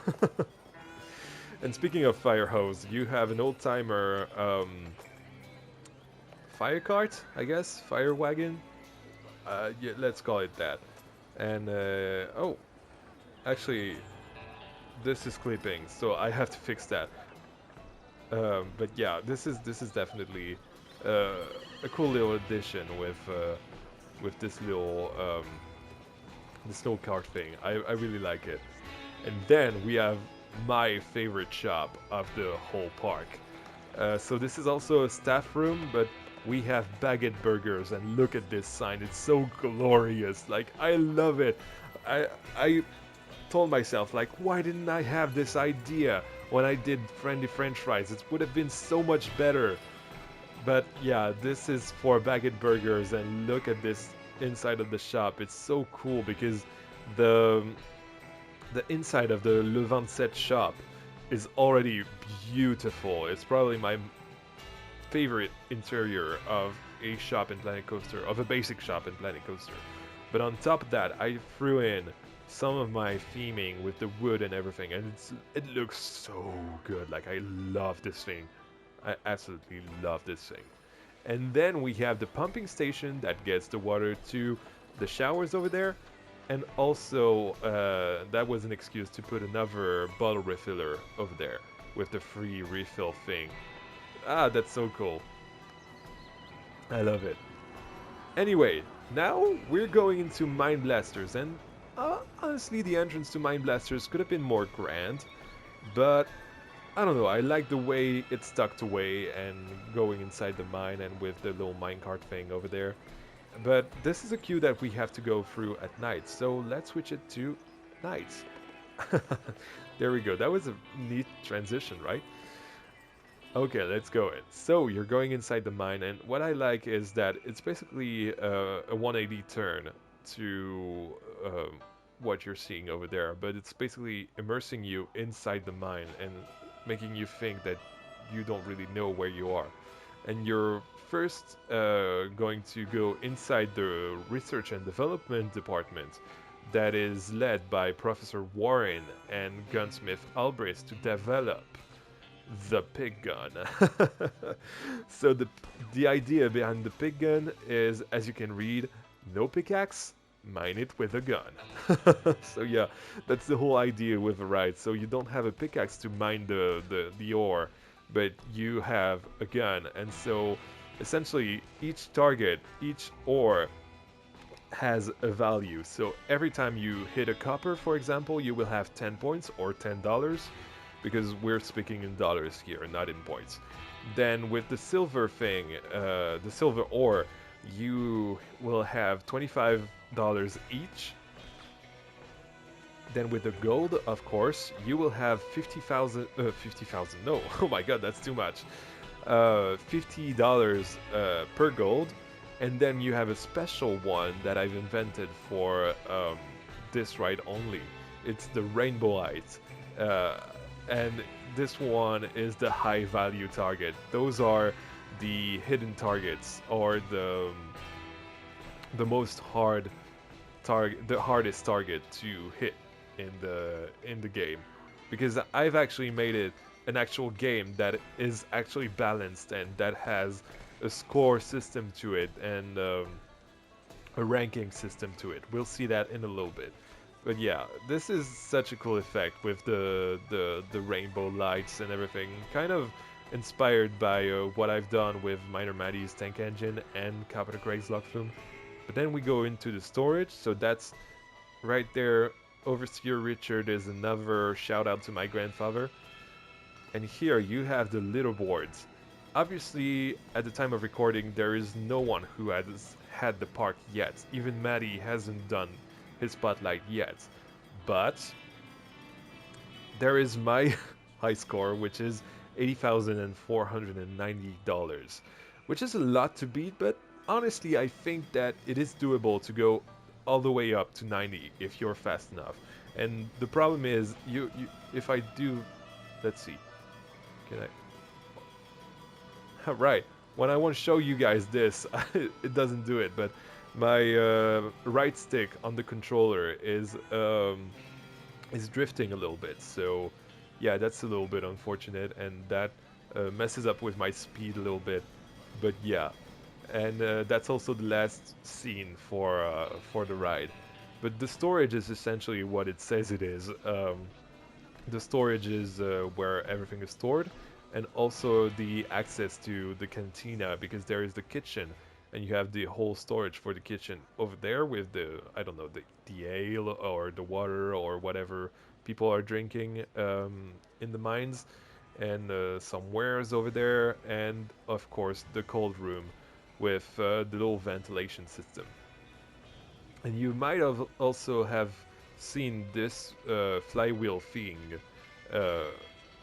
And speaking of fire hose, you have an old timer fire cart, I guess, fire wagon. Yeah, let's call it that. And oh, actually, this is clipping, so I have to fix that. But yeah, this is definitely a cool little addition with this little cart thing. I really like it. And then we have my favorite shop of the whole park. So this is also a staff room, but we have baguette burgers, and look at this sign. It's so glorious. Like, I love it. I told myself, like, why didn't I have this idea when I did Friendly French Fries? It would have been so much better. But yeah, this is for baguette burgers, and look at this inside of the shop. It's so cool because the inside of the Le 27 shop is already beautiful. It's probably my favorite interior of a shop in Planet Coaster, of a basic shop in Planet Coaster. But on top of that, I threw in some of my theming with the wood and everything, and it looks so good. Like, I love this thing. I absolutely love this thing. And then we have the pumping station that gets the water to the showers over there. And also, that was an excuse to put another bottle refiller over there with the free refill thing. Ah, that's so cool. I love it. Anyway, now we're going into Mine Blasters, and honestly, the entrance to Mine Blasters could have been more grand, but I don't know, I like the way it's tucked away and going inside the mine and with the little minecart thing over there. But this is a queue that we have to go through at night, so let's switch it to night. There we go, that was a neat transition, right? Okay, let's go in. So, you're going inside the mine, and what I like is that it's basically a 180 turn to what you're seeing over there, but it's basically immersing you inside the mine and making you think that you don't really know where you are. And you're first going to go inside the research and development department that is led by Professor Warren and Gunsmith Albrecht to develop the pig gun. So the idea behind the pig gun is, as you can read, no pickaxe, mine it with a gun. So yeah, that's the whole idea with the ride. So you don't have a pickaxe to mine the ore, but you have a gun. And so essentially each target, each ore has a value. So every time you hit a copper, for example, you will have 10 points or $10, because we're speaking in dollars here, not in points. Then with the silver thing, the silver ore, you will have $25 each. Then with the gold, of course, you will have 50,000, no, oh my god, that's too much. $50 per gold, And then you have a special one that I've invented for this ride only. It's the Rainbow Light. And this one is the high value target. Those are the hidden targets, or the most hard target, the hardest target to hit in the game, because I've actually made it an actual game that is actually balanced and that has a score system to it and a ranking system to it. We'll see that in a little bit. But yeah, this is such a cool effect with the rainbow lights and everything. Kind of inspired by what I've done with Minor Matty's tank engine and Carpenter Craig's Flume. But then we go into the storage, so that's right there. Overseer Richard is another shout out to my grandfather. And here you have the leaderboards. Obviously, at the time of recording, there is no one who has had the park yet. Even Matty hasn't done his spotlight yet. But there is my high score, which is $80,490, which is a lot to beat, but honestly, I think that it is doable to go all the way up to 90 if you're fast enough. And the problem is, if I do, let's see, can I? Right, when I want to show you guys this, it doesn't do it, but my right stick on the controller is drifting a little bit, so yeah, that's a little bit unfortunate, and that messes up with my speed a little bit, but yeah. And that's also the last scene for the ride. But the storage is essentially what it says it is. The storage is where everything is stored, and also the access to the cantina, because there is the kitchen, and you have the whole storage for the kitchen over there with the, I don't know, the ale or the water or whatever people are drinking in the mines, and some wares over there, and of course the cold room with the little ventilation system. And you might have also have seen this flywheel thing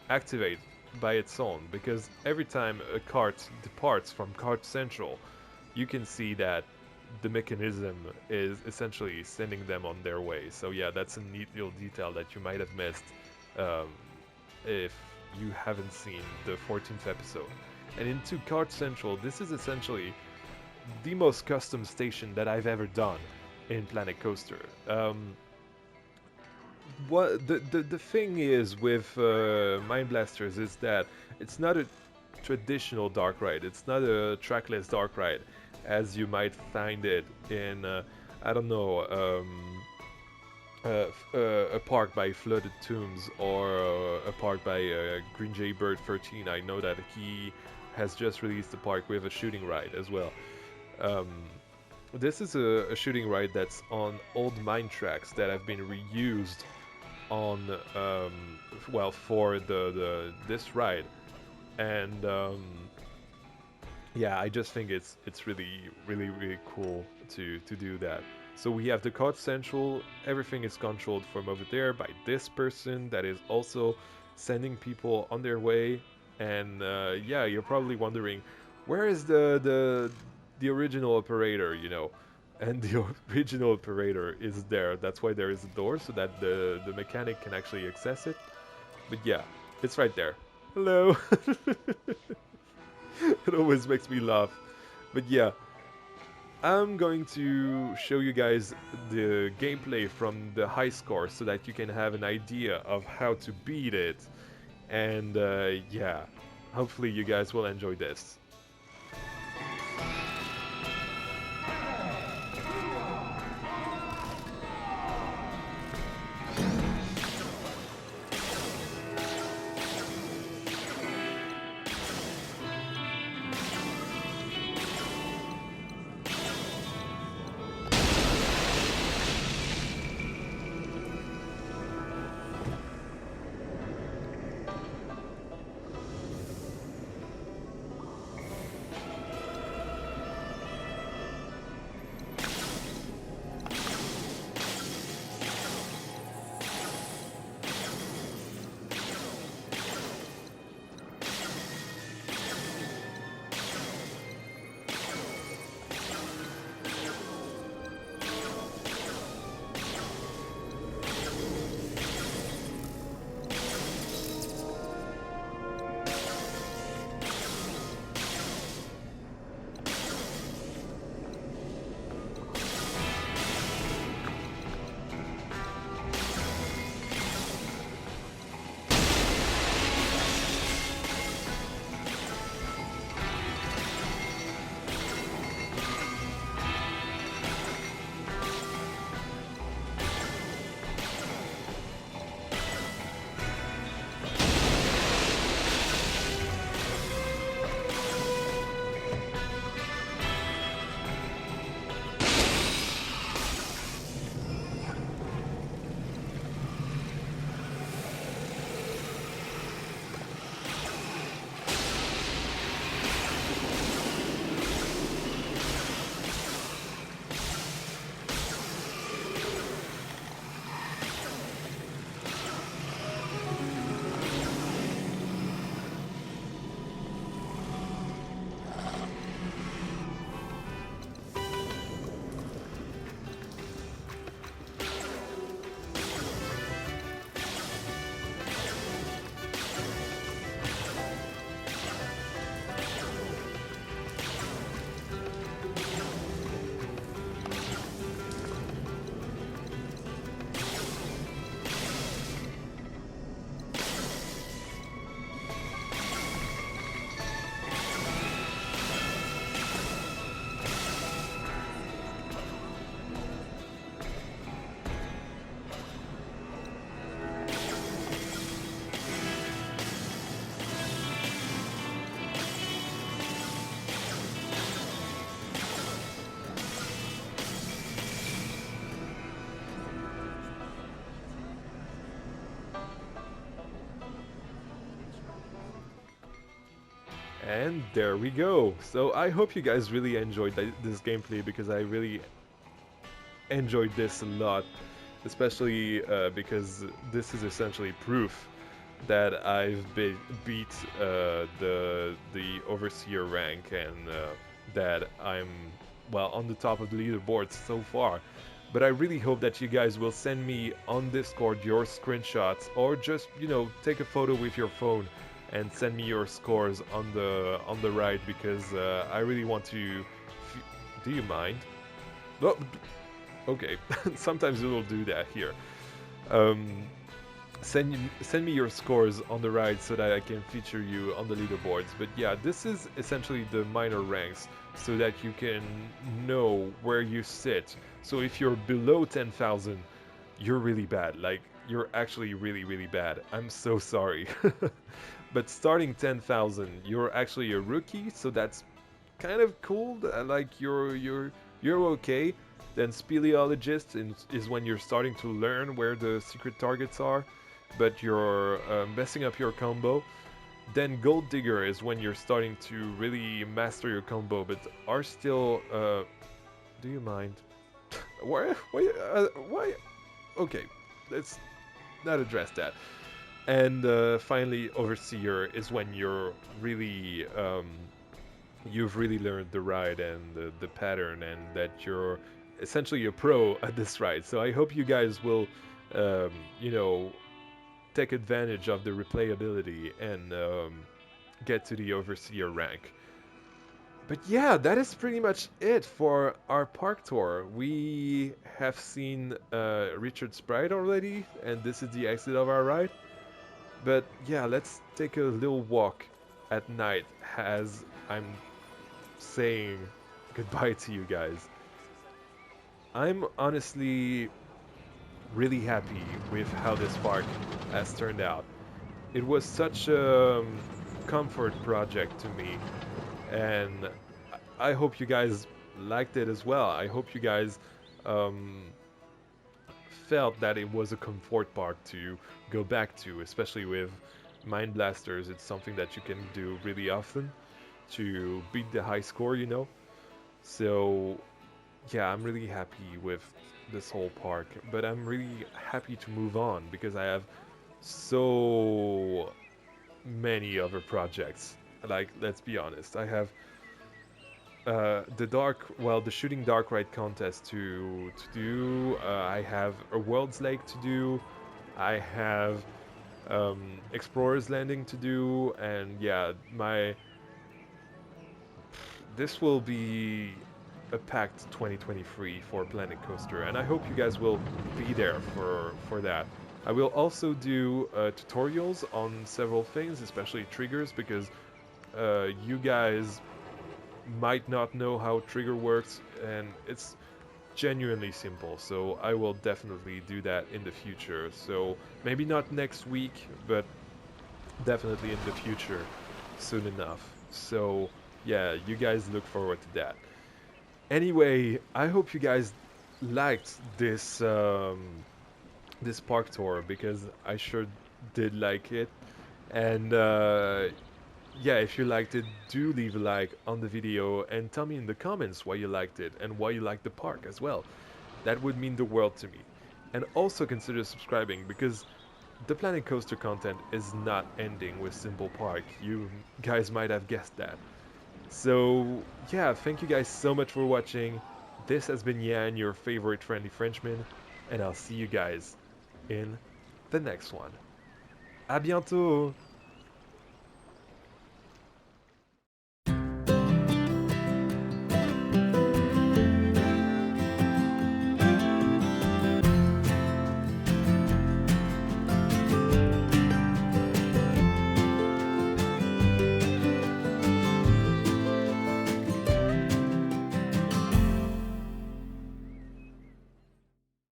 activate by its own, because every time a cart departs from Cart Central, you can see that the mechanism is essentially sending them on their way. So yeah, that's a neat little detail that you might have missed if you haven't seen the 14th episode. And into Cart Central, this is essentially the most custom station that I've ever done in Planet Coaster. What the thing is with Mine Blasters is that it's not a traditional dark ride. It's not a trackless dark ride, as you might find it in I don't know, a park by Flooded Tombs, or a park by Green Jay Bird 13. I know that he has just released a park with a shooting ride as well. This is a shooting ride that's on old mine tracks that have been reused on well, for this ride, and yeah, I just think it's really cool to do that. So we have the Cart Central. Everything is controlled from over there by this person that is also sending people on their way. And yeah, you're probably wondering, where is the original operator, you know? And the original operator is there. That's why there is a door, so that the mechanic can actually access it. But yeah, it's right there. Hello. It always makes me laugh. But yeah, I'm going to show you guys the gameplay from the high score so that you can have an idea of how to beat it. And yeah, hopefully you guys will enjoy this. And there we go. So I hope you guys really enjoyed this gameplay, because I really enjoyed this a lot, especially because this is essentially proof that I've beat the overseer rank, and that I'm, well, on the top of the leaderboard so far. But I really hope that you guys will send me on Discord your screenshots, or just, you know, take a photo with your phone and send me your scores on the ride, because I really want to. Do you mind? Oh, okay. Sometimes it will do that here. Send me your scores on the ride so that I can feature you on the leaderboards. But yeah, this is essentially the minor ranks, so that you can know where you sit. So if you're below 10,000, you're really bad. Like, you're actually really, really bad. I'm so sorry. But starting 10,000, you're actually a rookie, so that's kind of cool. Like, you're okay. Then speleologist is when you're starting to learn where the secret targets are, but you're messing up your combo. Then gold digger is when you're starting to really master your combo, but are still. Do you mind? Why? Why? Okay, let's not address that. And finally, overseer is when you're really you've really learned the ride and the pattern, and that you're essentially a pro at this ride. So I hope you guys will, you know, take advantage of the replayability and get to the overseer rank. But yeah, that is pretty much it for our park tour. We have seen Richard Sprite already, and this is the exit of our ride. But yeah, let's take a little walk at night as I'm saying goodbye to you guys. I'm honestly really happy with how this park has turned out. It was such a comfort project to me, and I hope you guys liked it as well. I hope you guys felt that it was a comfort park to go back to, especially with Mind Blasters. It's something that you can do really often to beat the high score, you know? So yeah, I'm really happy with this whole park, but I'm really happy to move on, because I have so many other projects. Like, let's be honest, I have the shooting dark ride contest to do. I have a World's Lake to do. I have Explorer's Landing to do, and yeah, this will be a packed 2023 for Planet Coaster, and I hope you guys will be there for that. I will also do tutorials on several things, especially triggers, because you guys might not know how trigger works, and it's genuinely simple, so I will definitely do that in the future. So maybe not next week, but definitely in the future soon enough. So yeah, you guys look forward to that. Anyway, I hope you guys liked this this park tour, because I sure did like it. And yeah, if you liked it, do leave a like on the video and tell me in the comments why you liked it and why you liked the park as well. That would mean the world to me. And also consider subscribing, because the Planet Coaster content is not ending with Simple Park. You guys might have guessed that. So yeah, thank you guys so much for watching. This has been Yan, your favorite friendly Frenchman, and I'll see you guys in the next one. À bientôt!